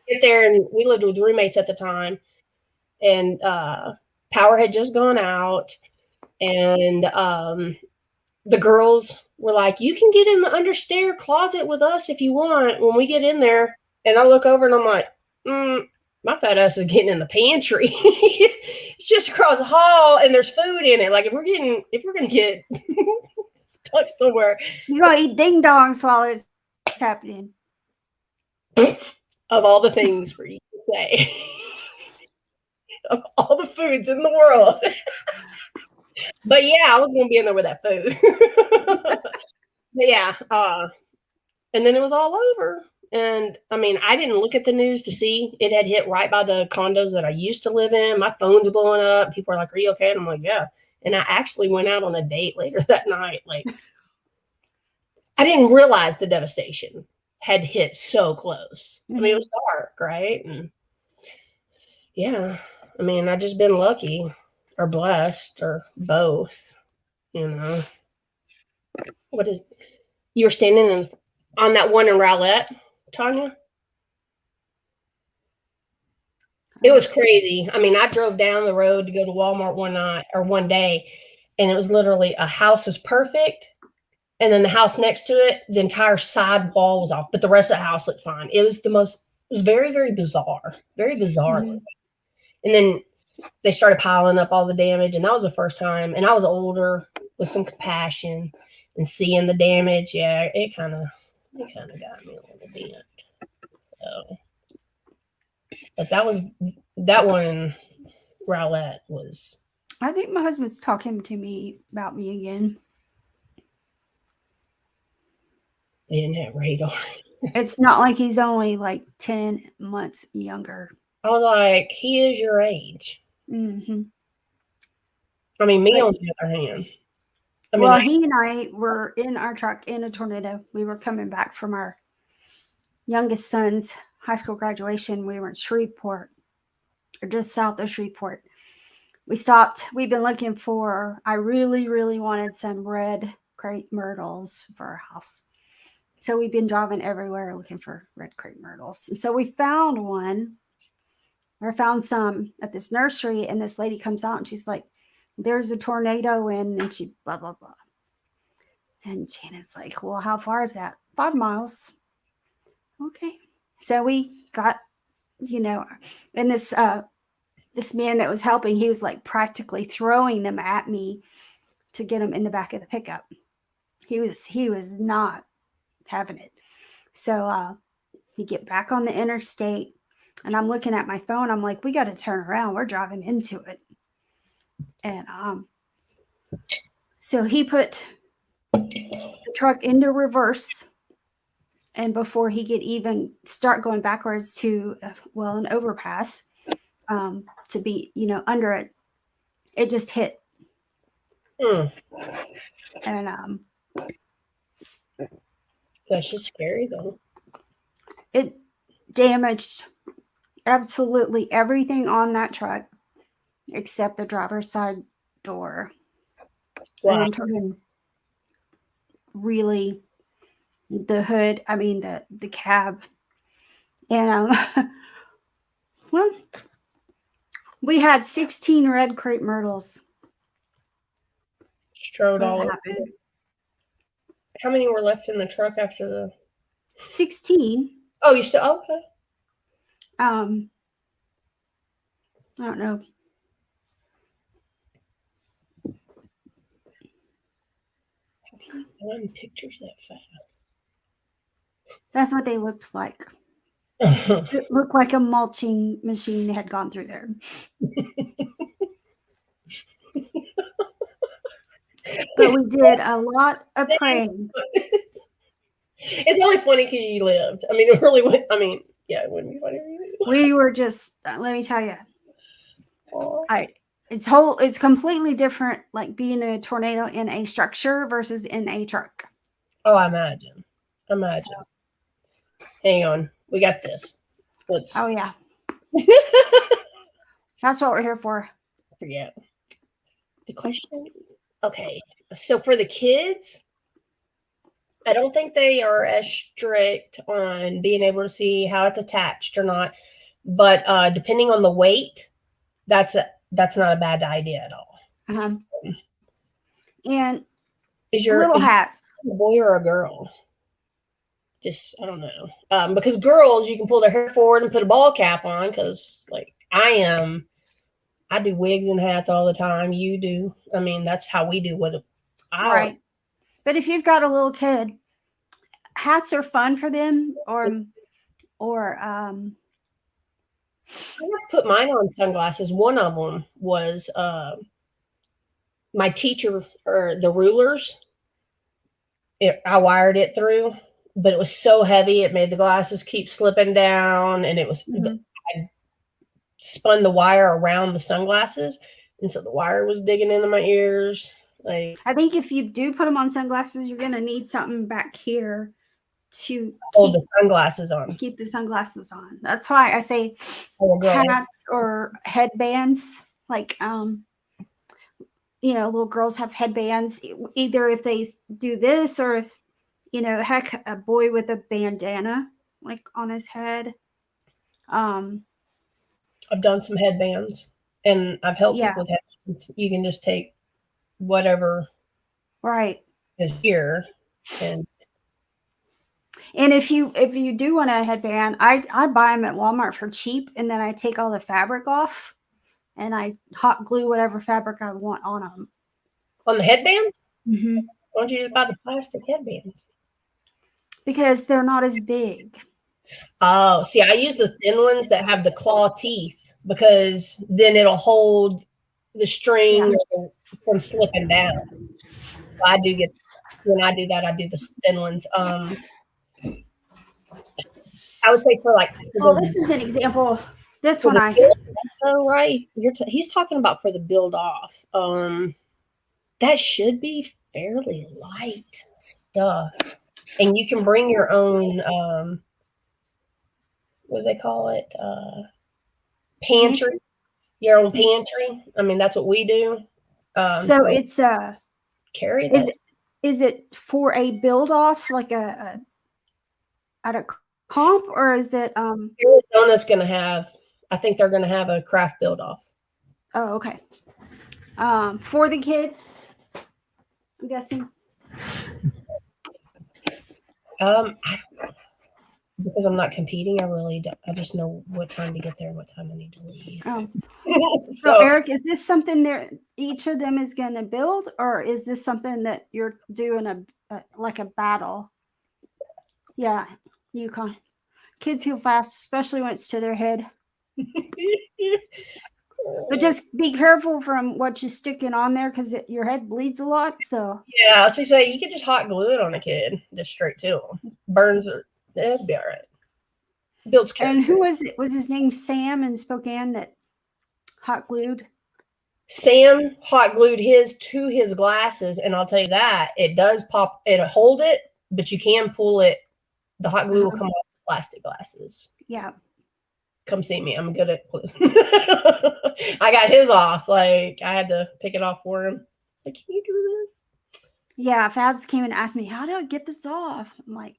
get there, and we lived with roommates at the time, and power had just gone out, and the girls were like, you can get in the understair closet with us if you want when we get in there. And I look over and I'm like, my fat ass is getting in the pantry. It's just across the hall and there's food in it. Like if we're gonna get stuck somewhere, you're gonna eat ding dongs while it's happening. Of all the things for you to say, of all the foods in the world. But yeah, I was gonna be in there with that food. But yeah, and then it was all over. And I mean, I didn't look at the news to see it had hit right by the condos that I used to live in. My phone's blowing up. People are like, are you okay? And I'm like, yeah. And I actually went out on a date later that night. Like, I didn't realize the devastation had hit so close. I mean, it was dark, right? And yeah, I mean, I've just been lucky or blessed or both, What is, you were standing on that one in Rowlett, Tanya? It was crazy. I mean, I drove down the road to go to Walmart one day, and it was literally a house was perfect. And then the house next to it, the entire side wall was off, but the rest of the house looked fine. It was very, very bizarre. Very bizarre. Mm-hmm. And then they started piling up all the damage, and that was the first time. And I was older with some compassion and seeing the damage. Yeah, it kind of got me a little bit. So, but that one in Rowlett was. I think my husband's talking to me about me again. They didn't have radar. It's not like he's only like 10 months younger. I was like, he is your age. Mm-hmm. I mean, me on the other hand. He and I were in our truck in a tornado. We were coming back from our youngest son's high school graduation. We were in Shreveport, or just south of Shreveport. We stopped. We've been looking for, I really, really wanted some red crepe myrtles for our house. So we've been driving everywhere looking for red crepe myrtles. And so we found one, or found some at this nursery, and this lady comes out and she's like, there's a tornado and she blah, blah, blah. And Janet's like, well, how far is that? 5 miles. Okay. So we got, and this man that was helping, he was like practically throwing them at me to get them in the back of the pickup. He was not having it. So we get back on the interstate, and I'm looking at my phone. I'm like, we got to turn around. We're driving into it. And so he put the truck into reverse, and before he could even start going backwards to an overpass to be under it, it just hit. And that's just scary though. It damaged absolutely everything on that truck except the driver's side door. Wow. And I'm talking really the hood, the cab. And we had 16 red crepe myrtles. Strode all over. How many were left in the truck after the 16? Oh, you still okay? I don't know. How do you find pictures that fast? That's what they looked like. It looked like a mulching machine had gone through there. But we did a lot of praying. It's only funny because you lived. I mean, it really would. I mean, yeah, it wouldn't be funny. We were just, let me tell you, it's completely different, like being a tornado in a structure versus in a truck. Oh, I imagine. So. Hang on, we got this. Oh yeah, that's what we're here for. Forget the question. Okay, so for the kids, I don't think they are as strict on being able to see how it's attached or not. But depending on the weight, that's not a bad idea at all. And is your little hats a boy or a girl? Just I don't know. Because girls, you can pull their hair forward and put a ball cap on. Because like I do wigs and hats all the time. You do. I mean, that's how we do with it. Right. But if you've got a little kid, hats are fun for them, or I put mine on sunglasses. One of them was my teacher, or the rulers. I wired it through, but it was so heavy it made the glasses keep slipping down, and it was I spun the wire around the sunglasses, and so the wire was digging into my ears. Like, I think if you do put them on sunglasses, you're gonna need something back here to hold the sunglasses on. Keep the sunglasses on. That's why I say hats or headbands. Like little girls have headbands. Either if they do this, or if heck, a boy with a bandana like on his head. I've done some headbands, and I've helped people with headbands. You can just take whatever is here, and if you do want a headband, I buy them at Walmart for cheap, and then I take all the fabric off, and I hot glue whatever fabric I want on them. On the headbands? Mm-hmm. Why don't you just buy the plastic headbands? Because they're not as big. Oh, see, I use the thin ones that have the claw teeth, because then it'll hold the string from slipping down. So when I do that, I do the thin ones. I would say for this is an example. This one right. He's talking about for the build off. That should be fairly light stuff, and you can bring your own. What do they call it? Pantry. Your own pantry. I mean, that's what we do. So it's carry this. Is it for a build off, like at a comp, or is it Arizona's gonna have, I think they're gonna have a craft build off. Oh, okay. For the kids, I'm guessing. Because I'm not competing, I really don't. I just know what time to get there and what time I need to leave. Oh. So Eric, is this something each of them is going to build, or is this something that you're doing like a battle? Yeah, Yukon. Kids heal fast, especially when it's to their head. But just be careful from what you're sticking on there, because your head bleeds a lot. So yeah, so you say you could just hot glue it on a kid, just straight to them. Burns it. It'd be all right. Builds character. And who was it? Was his name Sam in Spokane that hot glued? Sam hot glued his to his glasses, and I'll tell you that it does pop. It'll hold it, but you can pull it. The hot glue will come off the plastic glasses. Yeah. Come see me. I'm good at glue. I got his off. Like, I had to pick it off for him. Like, can you do this? Yeah, Fabs came and asked me, how do I get this off? I'm like,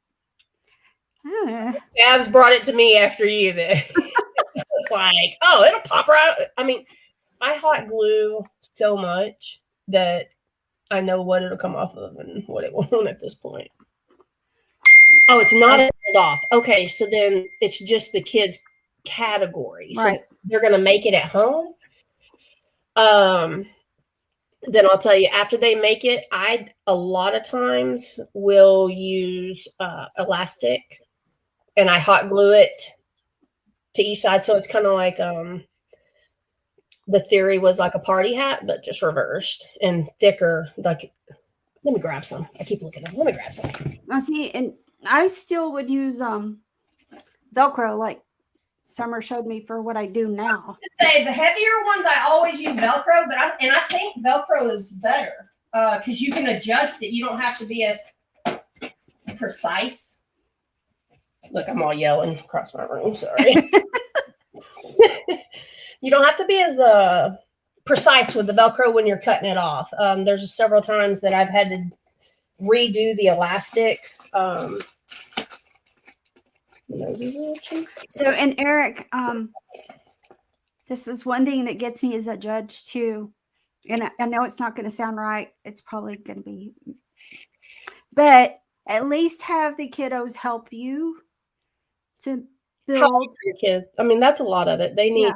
Fabs brought it to me after you. It's like, oh, it'll pop right out. I mean, I hot glue so much that I know what it'll come off of and what it won't at this point. Oh, it's not held off. Okay, so then it's just the kids' category. So Right. they're going to make it at home. Then I'll tell you, after they make it, I a lot of times will use elastic, and I hot glue it to each side. So it's kind of like the theory was like a party hat, but just reversed and thicker. Like, let me grab some. I keep looking at them. Let me grab some. I see, and I still would use Velcro, like Summer showed me for what I do now. Say the heavier ones, I always use Velcro, but I think Velcro is better because you can adjust it. You don't have to be as precise. Look, I'm all yelling across my room. Sorry. You don't have to be as precise with the Velcro when you're cutting it off. There's several times that I've had to redo the elastic. So, and Eric, this is one thing that gets me as a judge too. And I know it's not going to sound right. It's probably going to be, but at least have the kiddos help you to build your kids. I mean, that's a lot of it. They need. Yeah.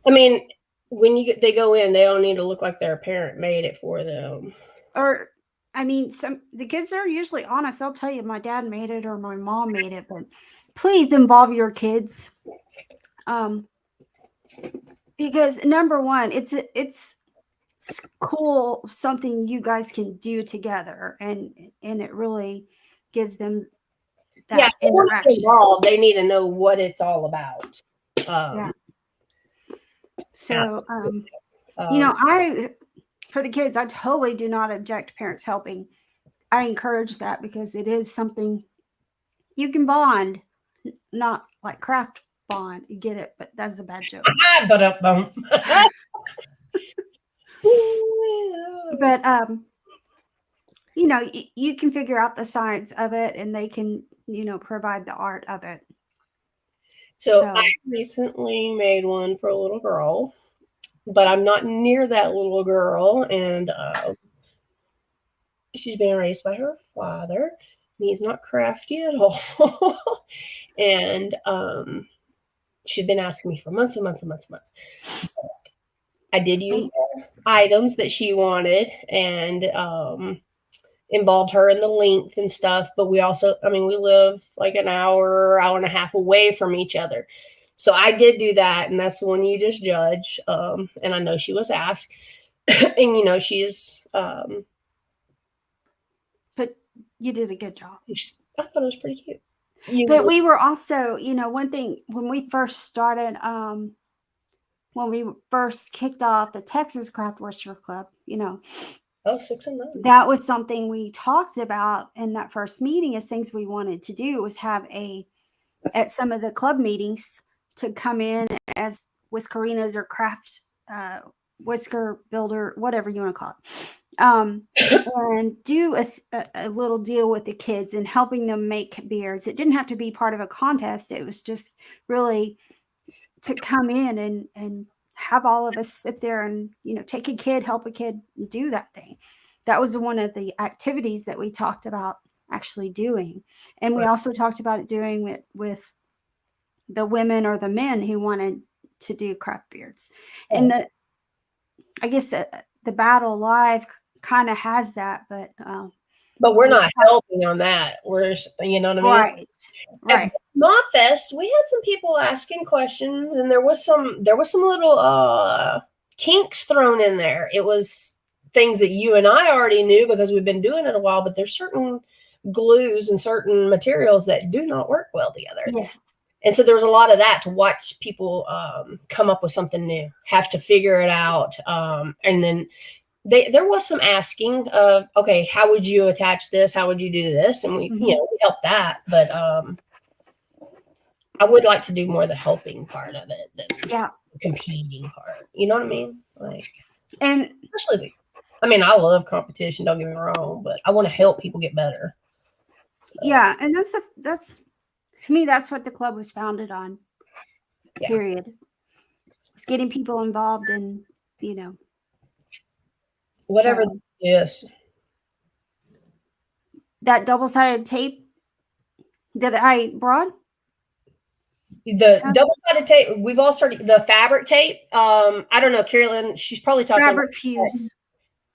I mean, when they go in, they don't need to look like their parent made it for them. Or, I mean, the kids are usually honest. They'll tell you my dad made it or my mom made it, but please involve your kids. Because number one, it's cool, something you guys can do together, and it really gives them that interaction. They need to know what it's all about. Yeah. So, you know, for the kids, I totally do not object to parents helping. I encourage that because it is something you can bond, not like craft bond. You get it, but that's a bad joke. But you know, you can figure out the science of it, and they can, you know, provide the art of it. So I recently made one for a little girl, but I'm not near that little girl, and she's been raised by her father. He's not crafty at all. And she'd been asking me for months and months and months and months. I did use items that she wanted, and involved her in the length and stuff. But we also, I mean, we live like an hour and a half away from each other. So I did do that, and that's the one you just judge. And I know she was asked, and you know, she's but you did a good job. I thought it was pretty cute. But we were also, you know, one thing when we first started, when we first kicked off the Texas Craft Whisker Club, you know, 6 and 9. That was something we talked about in that first meeting as things we wanted to do was have at some of the club meetings to come in as Whiskerinas or craft whisker builder, whatever you want to call it. And do a little deal with the kids and helping them make beards. It didn't have to be part of a contest. It was just really to come in and have all of us sit there and, you know, take a kid, help a kid do that thing. That was one of the activities that we talked about actually doing. And we also talked about it doing with the women or the men who wanted to do craft beards. And I guess the Battle Live kind of has that, but we're not helping on that. We're, you know what I mean? Right. At MawFest, we had some people asking questions, and there was some little kinks thrown in there. It was things that you and I already knew because we've been doing it a while, but there's certain glues and certain materials that do not work well together. Yes. And so there was a lot of that to watch people come up with something new, have to figure it out. And then there was some asking of, okay, how would you attach this? How would you do this? And we, you know, we helped that, but I would like to do more of the helping part of it than the competing part. You know what I mean? Like, and especially, I mean, I love competition. Don't get me wrong, but I want to help people get better. So. Yeah, and that's to me, that's what the club was founded on. Yeah. Period. It's getting people involved in, you know, whatever. So, yes. that double-sided tape that I brought. The double-sided tape, we've all started the fabric tape. I don't know, Carolyn, she's probably talking Fabric fuse.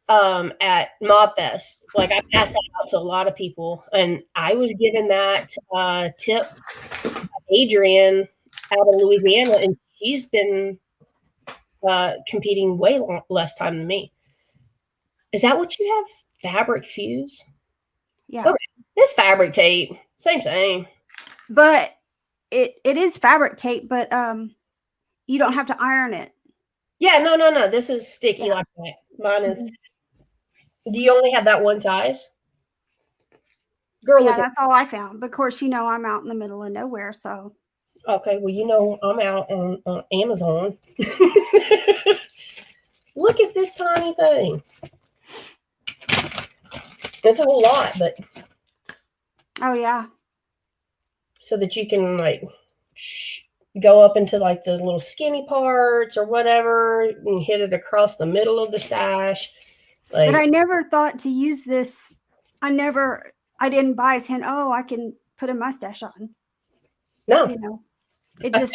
At ModFest. Like, I passed that out to a lot of people, and I was given that tip by Adrian out of Louisiana, and she's been competing way less time than me. Is that what you have? Fabric fuse? Yeah. Okay. It's fabric tape. Same thing. But it is fabric tape, but you don't have to iron it. Yeah, no. This is sticky like that. Mine is. Do you only have that one size? Girl, yeah, that's all I found. But of course, I'm out in the middle of nowhere, so. Okay, well, I'm out on Amazon. Look at this tiny thing. It's a whole lot, but. Oh, yeah. So that you can, like, go up into, like, the little skinny parts or whatever and hit it across the middle of the stash. Like, but I never thought to use this. I didn't buy saying, oh, I can put a mustache on. No. It just.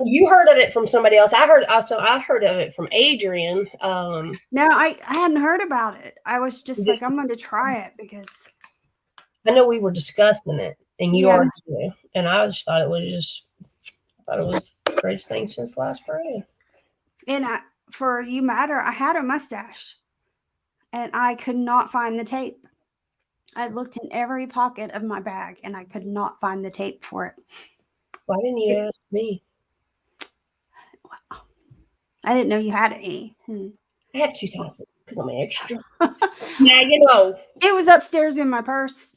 You heard of it from somebody else. I heard of it from Adrian. No, I hadn't heard about it. I was just like, I'm going to try it because. I know we were discussing it, and you are too. And I just thought it was the greatest thing since last Friday. And for You Matter, I had a mustache, and I could not find the tape. I looked in every pocket of my bag, and I could not find the tape for it. Why didn't you ask me? I didn't know you had any. I have 2 sizes because I'm extra. Now it was upstairs in my purse.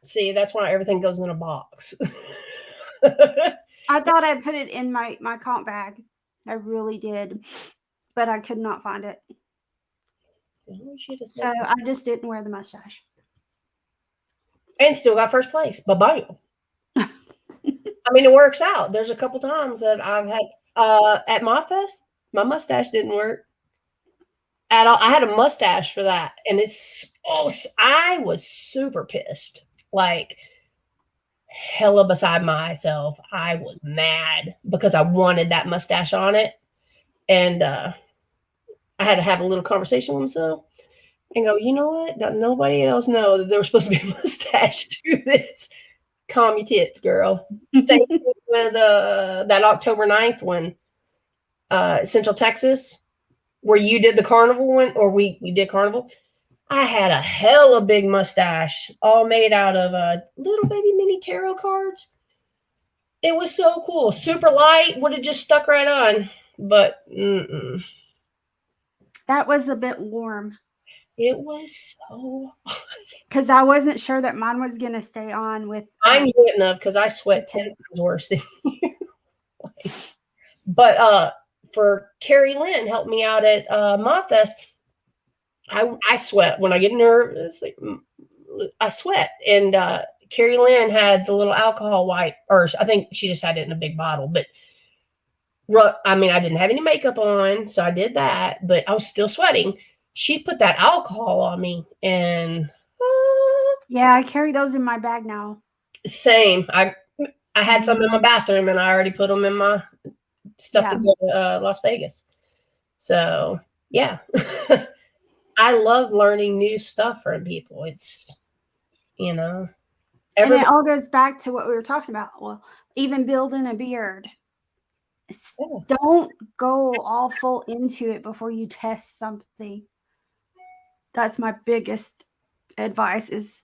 See, that's why everything goes in a box. I thought I put it in my comp bag. I really did, but I could not find it. So I just didn't wear the mustache. And still got first place. Bye-bye. I mean, it works out. There's a couple times that I've had at ModFest, my mustache didn't work at all. I had a mustache for that, and I was super pissed, like hella beside myself. I was mad because I wanted that mustache on it, and I had to have a little conversation with myself and go, you know what? Nobody else knows that there was supposed to be a mustache to this. Calm your tits, girl. Same thing with that October 9th one, Central Texas, where you did the carnival one, or we did carnival. I had a hella big mustache, all made out of little baby mini tarot cards. It was so cool. Super light, would have just stuck right on, but that was a bit warm. It was so because I wasn't sure that mine was going to stay on with. Mine wouldn't have because I sweat 10 times worse than you. But for Carrie Lynn helped me out at ModFest. I sweat when I get nervous. I sweat, and Carrie Lynn had the little alcohol wipe, or I think she just had it in a big bottle. But I mean, I didn't have any makeup on, so I did that, but I was still sweating. She put that alcohol on me, and yeah, I carry those in my bag now. Same. I had some in my bathroom, and I already put them in my stuff to go to Las Vegas. So yeah, I love learning new stuff from people. It's and it all goes back to what we were talking about. Well, even building a beard. Don't go all full into it before you test something. That's my biggest advice, is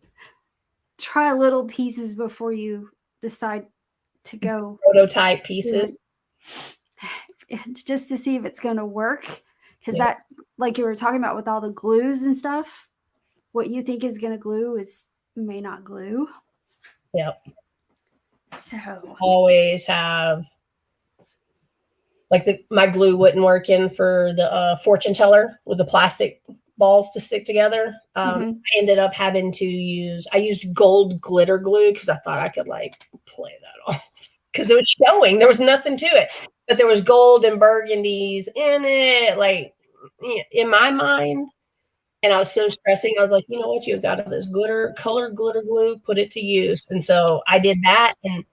try little pieces before you decide to go. Prototype pieces. Just to see if it's going to work. Because that, like you were talking about with all the glues and stuff, what you think is going to glue may not glue. Yep. So. Always have. Like my glue wouldn't work in for the fortune teller with the plastic balls to stick together. I ended up having to used gold glitter glue because I thought I could like play that off because it was showing. There was nothing to it, but there was gold and burgundies in it. Like in my mind, And I was so stressing. I was like, you know what? You've got this colored glitter glue, put it to use. And so I did that, and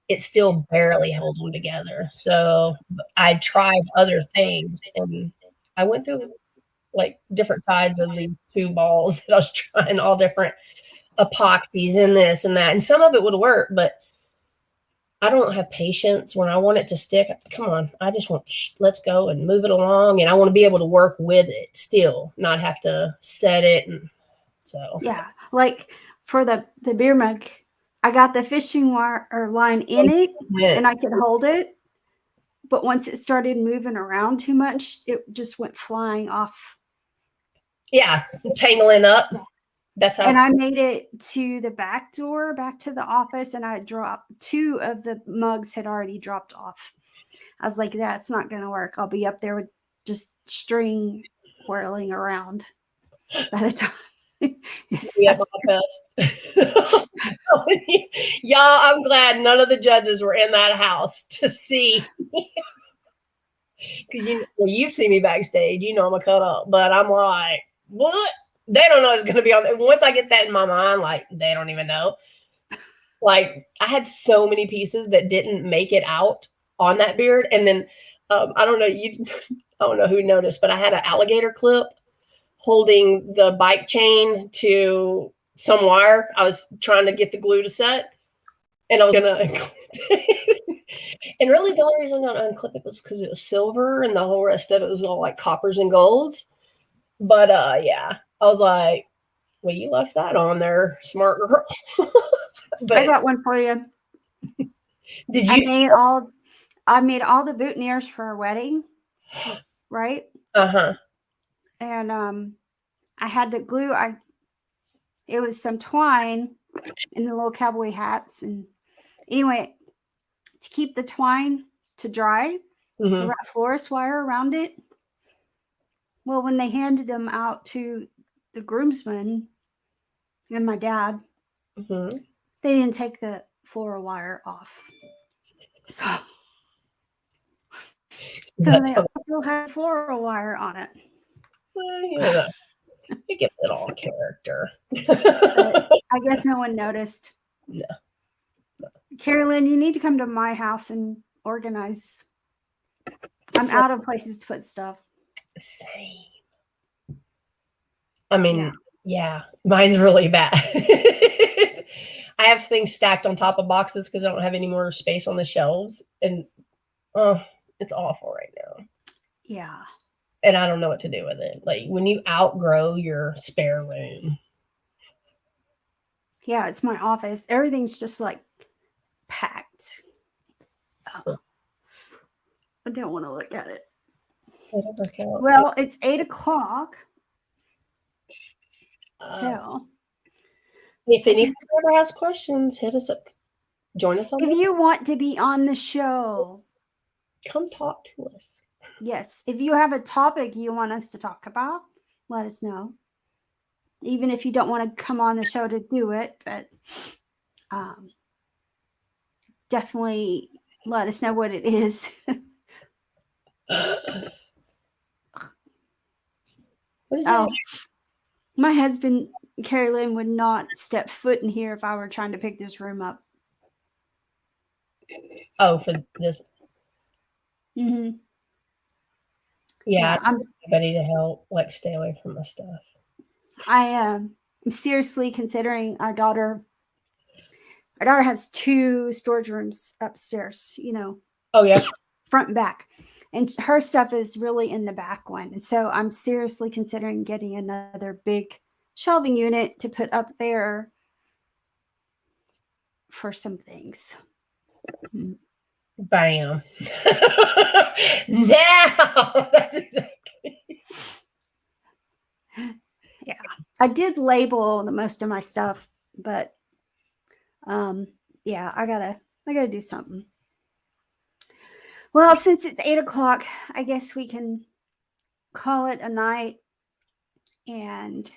it still barely held them together. So I tried other things, and I went through like different sides of the two balls that I was trying, all different epoxies and this and that. And some of it would work, but I don't have patience when I want it to stick. Come on, I just want, let's go and move it along. And I want to be able to work with it still, not have to set it. And so, yeah, like for the beer mug, I got the fishing wire or line in it and I could hold it. But once it started moving around too much, it just went flying off. Yeah, tangling up. That's how. And I made it to the back door, back to the office, and I dropped 2 of the mugs had already dropped off. I was like, that's not going to work. I'll be up there with just string whirling around by the time. Yeah, y'all, I'm glad none of the judges were in that house to see. Because you see me backstage, you know I'm a cut up, but I'm like, what? They don't know it's going to be on there. Once I get that in my mind, like, they don't even know. Like, I had so many pieces that didn't make it out on that beard. And then, I don't know who noticed, but I had an alligator clip holding the bike chain to some wire. I was trying to get the glue to set, and I was going to unclip it. And really, the only reason I don't unclip it was because it was silver, and the whole rest of it was all like coppers and golds. But yeah, I was like, well, you left that on there, smart girl. But I got one for you. Did you? I made all the boutonnieres for our wedding, right? And I had to glue. It was some twine and the little cowboy hats, and anyway, to keep the twine to dry, I wrapped florist wire around it. Well, when they handed them out to the groomsmen and my dad, they didn't take the floral wire off. So they also had floral wire on it. Yeah, it gives it all character. But I guess no one noticed. No. Carolyn, you need to come to my house and organize. I'm out of places to put stuff. Same. I mean, yeah, mine's really bad. I have things stacked on top of boxes because I don't have any more space on the shelves. And it's awful right now. Yeah. And I don't know what to do with it. Like when you outgrow your spare room. Yeah, it's my office. Everything's just like packed. Oh. I don't want to look at it. Well, it's 8:00. So if anyone ever has questions, hit us up. Join us on. If you want to be on the show, come talk to us. Yes. If you have a topic you want us to talk about, let us know. Even if you don't want to come on the show to do it, but definitely let us know what it is. What is that? My husband, Carrie Lynn, would not step foot in here if I were trying to pick this room up. Oh, for this. Mm-hmm. Yeah, I'm ready to help. Like, stay away from my stuff. I am seriously considering our daughter. Our daughter has 2 storage rooms upstairs. You know. Oh yeah. Front and back. And her stuff is really in the back one. And so I'm seriously considering getting another big shelving unit to put up there for some things. Bam. Now. That's exactly. Yeah. I did label the most of my stuff, but yeah, I gotta do something. Well, since it's 8:00, I guess we can call it a night. And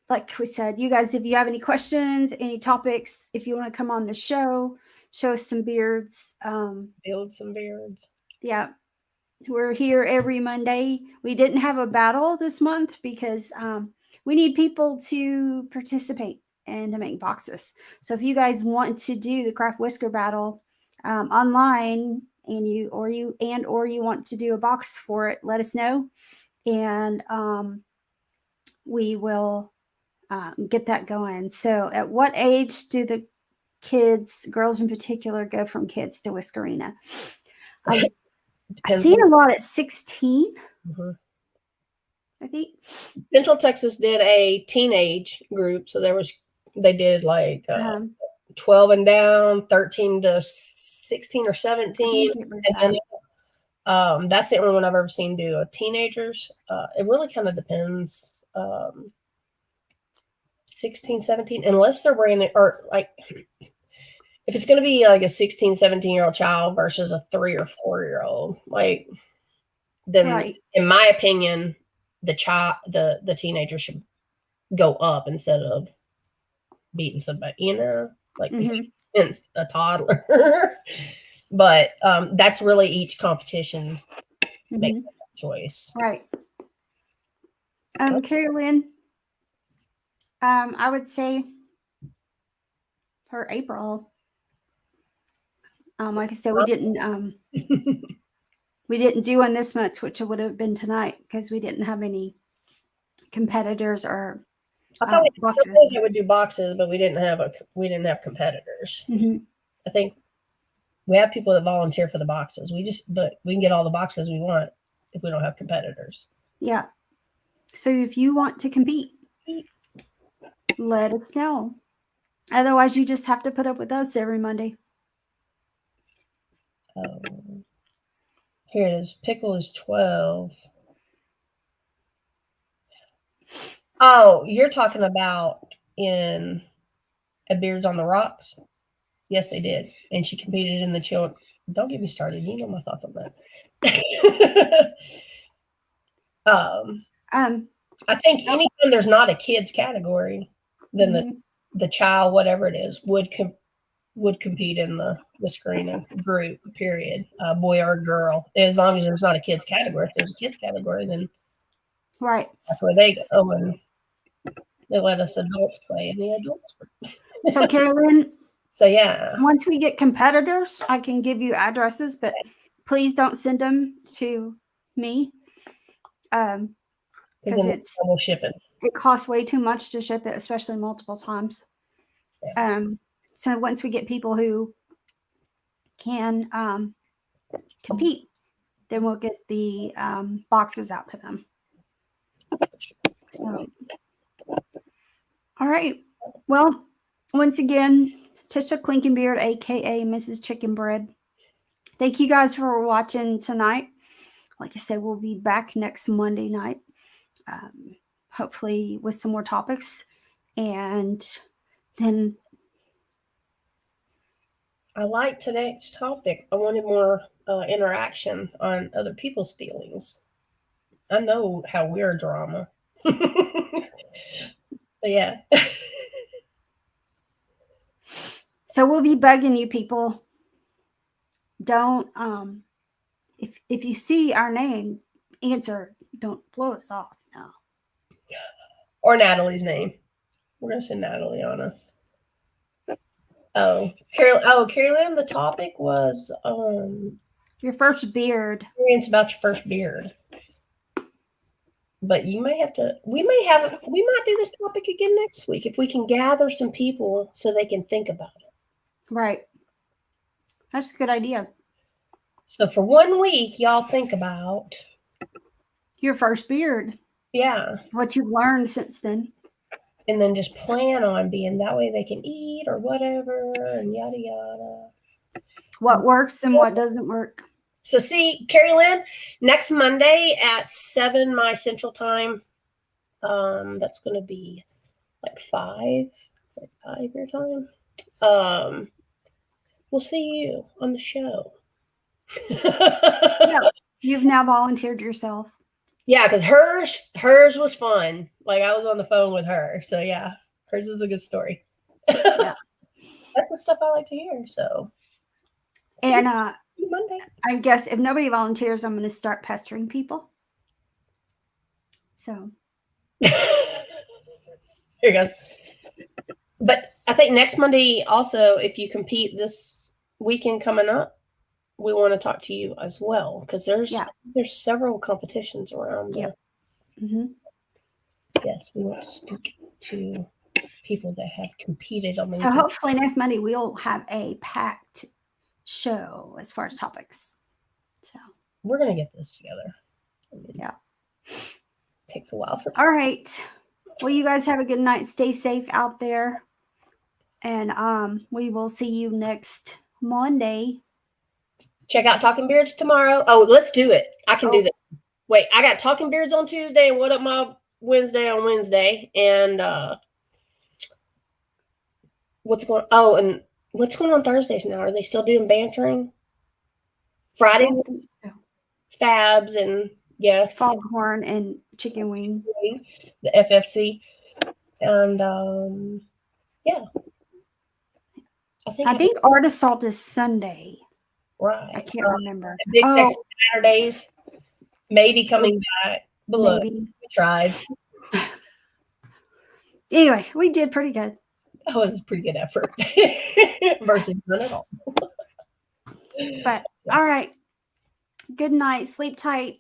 like we said, you guys, if you have any questions, any topics, if you want to come on the show, show us some beards. Build some beards. Yeah. We're here every Monday. We didn't have a battle this month because we need people to participate and to make boxes. So if you guys want to do the craft whisker battle online, and you want to do a box for it, let us know, and we will get that going. So at what age do the kids, girls in particular, go from kids to Whiskerina? I've seen a lot at 16. Mm-hmm. I think Central Texas did a teenage group, so they did like 12 and down, 13 to 16 or 17. And then, that's the only one I've ever seen do a teenagers. It really kind of depends. 16, 17, unless they're brand new, or like if it's going to be like a 16, 17-year-old child versus a 3 or 4-year-old, like then in my opinion, the teenager should go up instead of beating somebody, like a toddler. But that's really each competition makes a choice. Right. Carrie Lynn, I would say for April, like I said, we didn't do one this month, which it would have been tonight because we didn't have any competitors or I thought we would do boxes, but we didn't have competitors. I think we have people that volunteer for the boxes. But we can get all the boxes we want if we don't have competitors. Yeah. So if you want to compete, let us know. Otherwise, you just have to put up with us every Monday. Here it is. Pickle is 12. Oh, you're talking about in a Beards on the Rocks? Yes, they did. And she competed in the children. Don't get me started. You know my thoughts on that. I think anytime there's not a kids category, then the child, whatever it is, would compete in the Whiskerina group, period. Boy or girl. As long as there's not a kids category. If there's a kids category, then that's where they go, and they let us adults play in the adults group. So Carolyn, so yeah. Once we get competitors, I can give you addresses, but please don't send them to me. Because it costs way too much to ship it, especially multiple times. Yeah. So once we get people who can compete, then we'll get the boxes out to them. So, all right. Well, once again, Tisha Klinkenbeard, aka Mrs. Chicken Bread. Thank you guys for watching tonight. Like I said, we'll be back next Monday night. Hopefully with some more topics, and then I like today's topic. I wanted more interaction on other people's feelings. I know how we're drama. But yeah. So we'll be bugging you people. Don't if you see our name, answer. Don't blow us off. No. Or Natalie's name. We're gonna send Natalie on a. Carrie Lynn, the topic was your first beard. Experience about your first beard. But we might do this topic again next week if we can gather some people so they can think about it. Right. That's a good idea. So for 1 week, y'all think about your first beard. Yeah. What you've learned since then. And then just plan on being that way they can eat or whatever and yada yada. What works and what doesn't work. So see, Carrie Lynn, next Monday at 7 my Central Time. That's going to be like 5. It's like 5 your time. We'll see you on the show. Yeah, you've now volunteered yourself. Yeah, because hers was fun. Like I was on the phone with her. So yeah, hers is a good story. Yeah. That's the stuff I like to hear. So and Monday. I guess if nobody volunteers, I'm going to start pestering people. So Here goes. But I think next Monday also, if you compete this weekend coming up, we want to talk to you as well because there's several competitions around. Yes, we want to speak to people that have competed on the. So hopefully next Monday we'll have a packed show as far as topics. So we're gonna get this together. Yeah. Takes a while. All right. Well, you guys have a good night. Stay safe out there. And we will see you next Monday. Check out Talking Beards tomorrow. Oh, let's do it. I can do that. Wait, I got Talking Beards on Tuesday and What Up My Wednesday on Wednesday. And what's going on Thursdays now? Are they still doing bantering? Fridays, Fabs, and yes, Foghorn and Chicken Wing. The FFC. And yeah. I think Art Assault is Sunday. Right. I can't remember. Big Saturdays. Maybe coming back. But look, we tried. Anyway, we did pretty good. That was a pretty good effort. Versus none at all. But all right. Good night. Sleep tight.